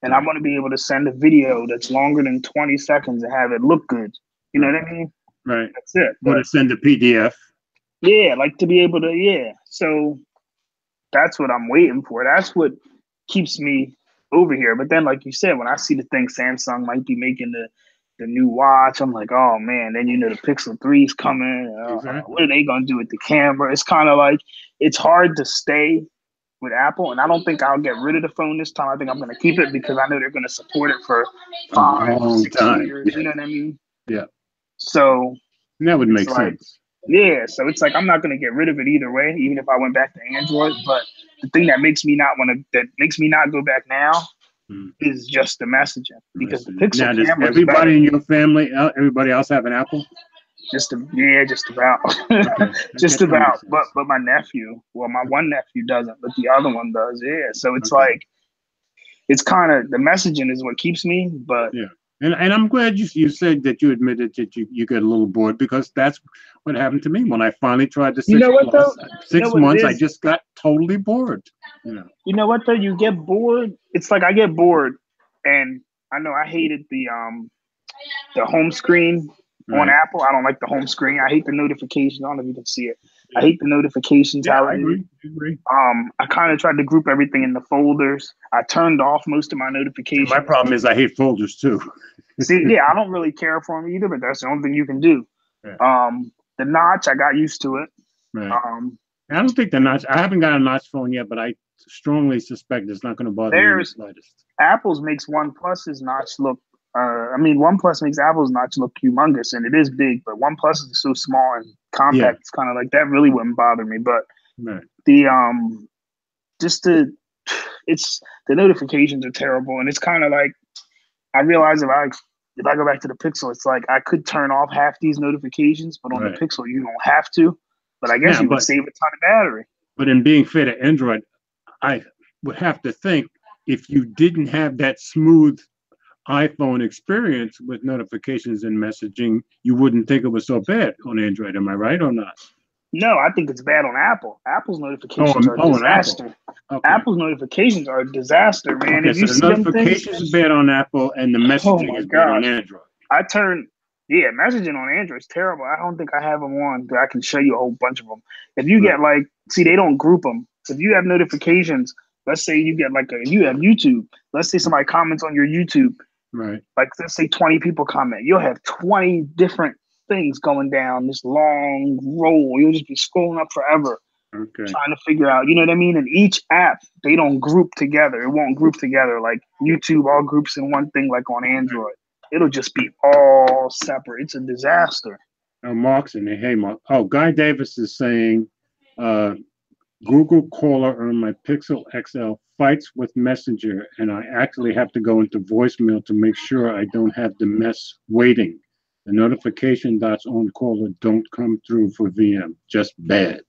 and I want to be able to send a video that's longer than 20 seconds and have it look good. You know what I mean? Right. That's it. Want to send a PDF. Yeah, like to be able to, So that's what I'm waiting for. That's what keeps me over here. But then, like you said, when I see the thing Samsung might be making the new watch, I'm like, oh man, then you know the Pixel 3 is coming. What are they gonna do with the camera? It's kind of like it's hard to stay with Apple, and I don't think I'll get rid of the phone this time. I think I'm gonna keep it because I know they're gonna support it for 5 or 6 years. You know what I mean? Yeah. So that would make sense. Yeah, so it's like I'm not gonna get rid of it either way, even if I went back to Android. But the thing that makes me not go back now is just the messaging, because the Pixel camera. Everybody in your family, everybody else have an Apple? Just about, just about. But my nephew, well, my one nephew doesn't, but the other one does. Yeah, so it's like, it's kind of the messaging is what keeps me. But yeah. And I'm glad you said that you admitted that you get a little bored, because that's what happened to me when I finally tried the 6 months. I just got totally bored. You know what though? You get bored. It's like I get bored, and I know I hated the home screen on Apple. I don't like the home screen. I hate the notifications. I don't know if you can see it. I hate the notifications. Yeah, I agree. I kind of tried to group everything into folders. I turned off most of my notifications. My problem is I hate folders too. See, yeah, I don't really care for them either, but that's the only thing you can do. Yeah. The notch, I got used to it. Right. I don't think the notch. I haven't got a notch phone yet, but I strongly suspect it's not going to bother me the slightest. Apple's makes OnePlus's notch look. OnePlus makes Apple's notch look humongous, and it is big, but OnePlus is so small and compact. Yeah. It's kind of like that really wouldn't bother me. But the notifications are terrible, and it's kind of like I realize if I go back to the Pixel, it's like I could turn off half these notifications, but on the Pixel you don't have to. But I guess you would save a ton of battery. But in being fair to Android, I would have to think if you didn't have that smooth iPhone experience with notifications and messaging, you wouldn't think it was so bad on Android. Am I right or not? No, I think it's bad on Apple. Apple's notifications are a disaster. Apple's notifications are a disaster, man. Okay, so the notifications are bad on Apple and the messaging is bad on Android. I turn Yeah, messaging on Android is terrible. I don't think I have them on, but I can show you a whole bunch of them. If you get like, see, they don't group them. If you have notifications, let's say you get like you have YouTube. Let's say somebody comments on your YouTube. Right. Like let's say 20 people comment. You'll have 20 different things going down this long roll. You'll just be scrolling up forever. Okay. Trying to figure out, you know what I mean? And each app, they don't group together. It won't group together like YouTube all groups in one thing like on Android. It'll just be all separate. It's a disaster. Oh, Mark's in there. Hey, Mark. Oh, Guy Davis is saying Google Caller on my Pixel XL fights with Messenger, and I actually have to go into voicemail to make sure I don't have the mess waiting. The notification dots on caller don't come through for VM. Just bad.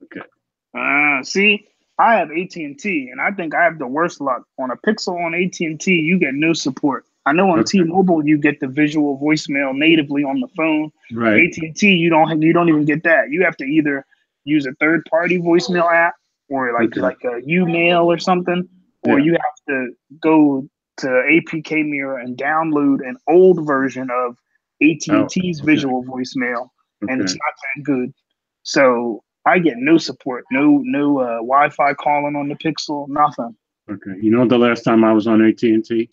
Okay. See, I have AT&T, and I think I have the worst luck. On a Pixel on AT&T, you get no support. I know on T-Mobile you get the visual voicemail natively on the phone. Right. AT&T you don't even get that. You have to either use a third-party voicemail app or like a Umail or something, or you have to go to APK Mirror and download an old version of AT&T's visual voicemail, and it's not that good. So I get no support, no Wi-Fi calling on the Pixel, nothing. Okay. You know the last time I was on AT&T?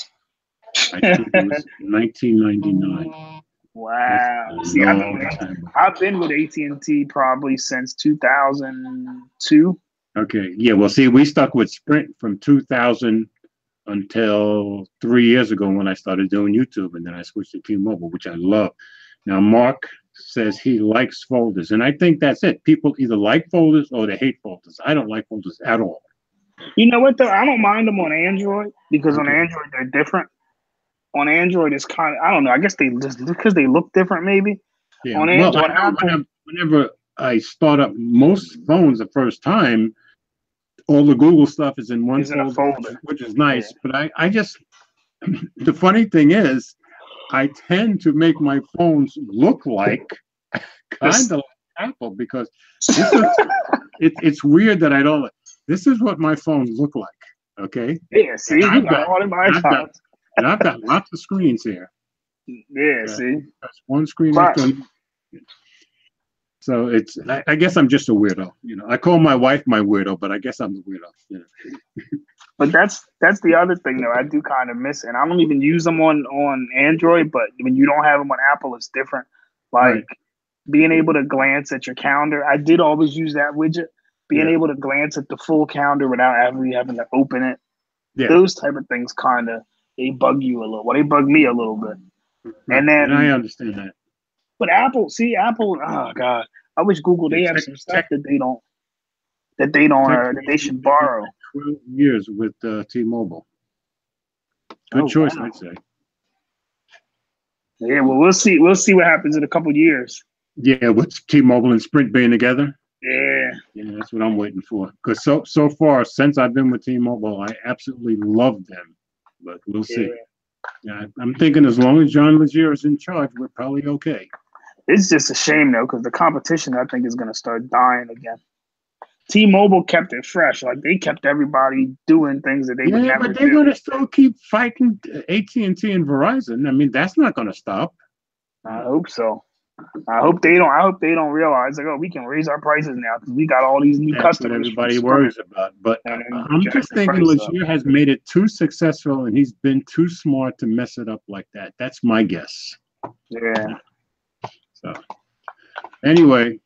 I think it was 1999. Wow. See, I've been with AT&T probably since 2002. Okay. Yeah. Well, see, we stuck with Sprint from 2000 until 3 years ago when I started doing YouTube, and then I switched to T-Mobile, which I love. Now, Mark says he likes folders, and I think that's it. People either like folders or they hate folders. I don't like folders at all. You know what, though? I don't mind them on Android because on Android they're different. On Android, it's kind of, I don't know. I guess they just because they look different, maybe. Yeah. On Android, whenever I start up most phones the first time, all the Google stuff is in one folder, which is nice. But I just, the funny thing is, I tend to make my phones look like kind of like Apple because it's weird that I don't. This is what my phones look like. Okay. Yeah. See, you got all of my iPhones. And I've got lots of screens here. Yeah, see? That's one screen. So it's, I guess I'm just a weirdo. You know, I call my wife my weirdo, but I guess I'm the weirdo. You know? But that's the other thing, though. I do kind of miss, and I don't even use them on Android, but when you don't have them on Apple, it's different. Like being able to glance at your calendar. I did always use that widget. Being able to glance at the full calendar without having to open it. Yeah. Those type of things kind of, they bug you a little. Well, they bug me a little bit. And then I understand that. But Apple, oh God, I wish Google they have some stuff that they don't that they should borrow. 12 years with T-Mobile. Good choice, I'd say. Yeah, well, we'll see. We'll see what happens in a couple of years. Yeah, with T-Mobile and Sprint being together. Yeah, that's what I'm waiting for. Because so far since I've been with T-Mobile, I absolutely love them. But we'll see. Yeah, I'm thinking as long as John Legere is in charge, we're probably okay. It's just a shame though, because the competition I think is going to start dying again. T-Mobile kept it fresh, like they kept everybody doing things that they would never do. But they're going to still keep fighting AT&T and Verizon. I mean, that's not going to stop. I hope so. I hope they don't realize like, oh, we can raise our prices now because we got all these new customers. That's what everybody worries about. But I'm just thinking Legere has made it too successful and he's been too smart to mess it up like that. That's my guess. Yeah. So anyway,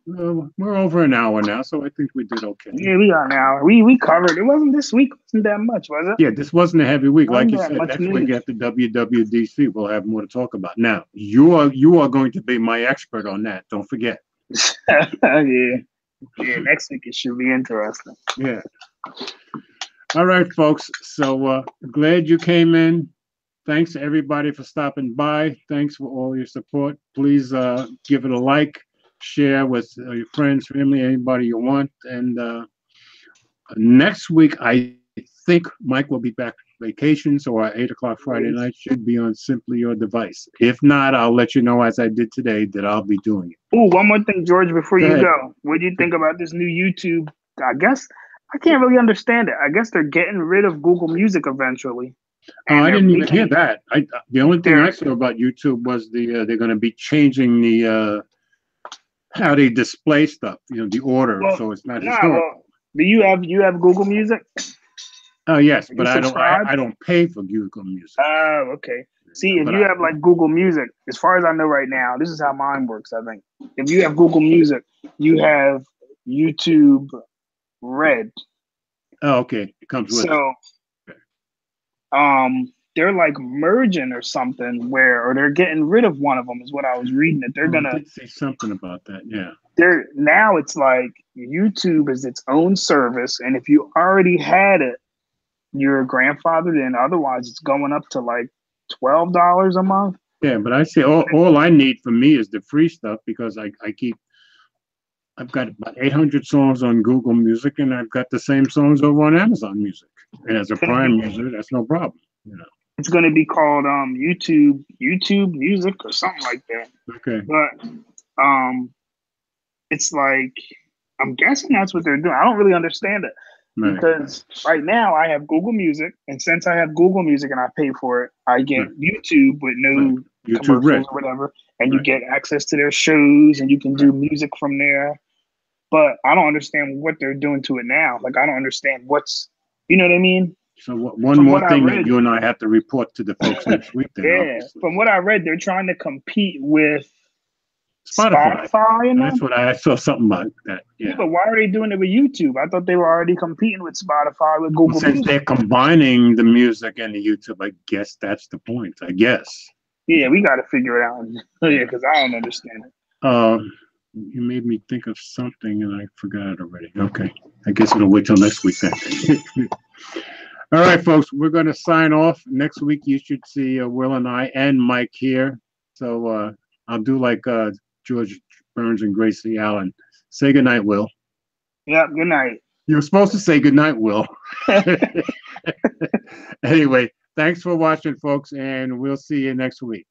we're over an hour now, so I think we did okay. Yeah, we got an hour. We covered. It wasn't this week. Wasn't that much, was it? Yeah, this wasn't a heavy week. Like you said, next week after WWDC, we'll have more to talk about. Now, you are going to be my expert on that. Don't forget. Yeah, next week it should be interesting. Yeah. All right, folks. So glad you came in. Thanks to everybody for stopping by. Thanks for all your support. Please give it a like. Share with your friends, family, anybody you want. And next week, I think Mike will be back from vacation, so our 8 o'clock Friday night should be on Simply Your Device. If not, I'll let you know, as I did today, that I'll be doing it. Oh, one more thing, George, before you go. What do you think about this new YouTube? I guess I can't really understand it. I guess they're getting rid of Google Music eventually. Oh, And I they're didn't even making- hear that. The only thing I They're- saw about YouTube was they're going to be changing the how they display stuff. The order, Well, so it's not Nah, historical. well, do you have Google Music? Oh yes, you but I don't. subscribe? I don't pay for Google Music. Oh, okay. See, if But you have like Google Music, as far as I know right now, this is how mine works. I think if you have Google Music, you have YouTube Red. Oh, okay, it comes with it. So, they're like merging or something or they're getting rid of one of them is what I was reading. That they're I gonna. did say something about that. Yeah. Now it's like YouTube is its own service, and if you already had it, you're grandfathered in. Otherwise, it's going up to like $12 a month. Yeah, but I say all I need for me is the free stuff because I've got about 800 songs on Google Music and I've got the same songs over on Amazon Music. And as a Prime user, that's no problem. It's going to be called YouTube Music or something like that. Okay. But it's like I'm guessing that's what they're doing. I don't really understand it. Right. Because right now I have Google Music, and since I have Google Music and I pay for it, I get YouTube with no YouTube commercials Red. or whatever, and you get access to their shows, and you can do music from there. But I don't understand what they're doing to it now. Like I don't understand you know what I mean? So one more thing that you and I have to report to the folks next week. Then, yeah, obviously. from what I read, they're trying to compete with Spotify. You know? That's what I saw something about that. Yeah. But why are they doing it with YouTube? I thought they were already competing with Spotify with Google Since Music. they're combining the music and the YouTube, I guess that's the point. I guess. Yeah, we got to figure it out. Yeah, because I don't understand it. You made me think of something and I forgot it already. Okay. I guess it'll wait till next week then. All right, folks, we're going to sign off. Next week, you should see Will and I and Mike here. So I'll do like George Burns and Gracie Allen. Say goodnight, Will. Yeah, good night. You were supposed to say goodnight, Will. Anyway, thanks for watching, folks, and we'll see you next week.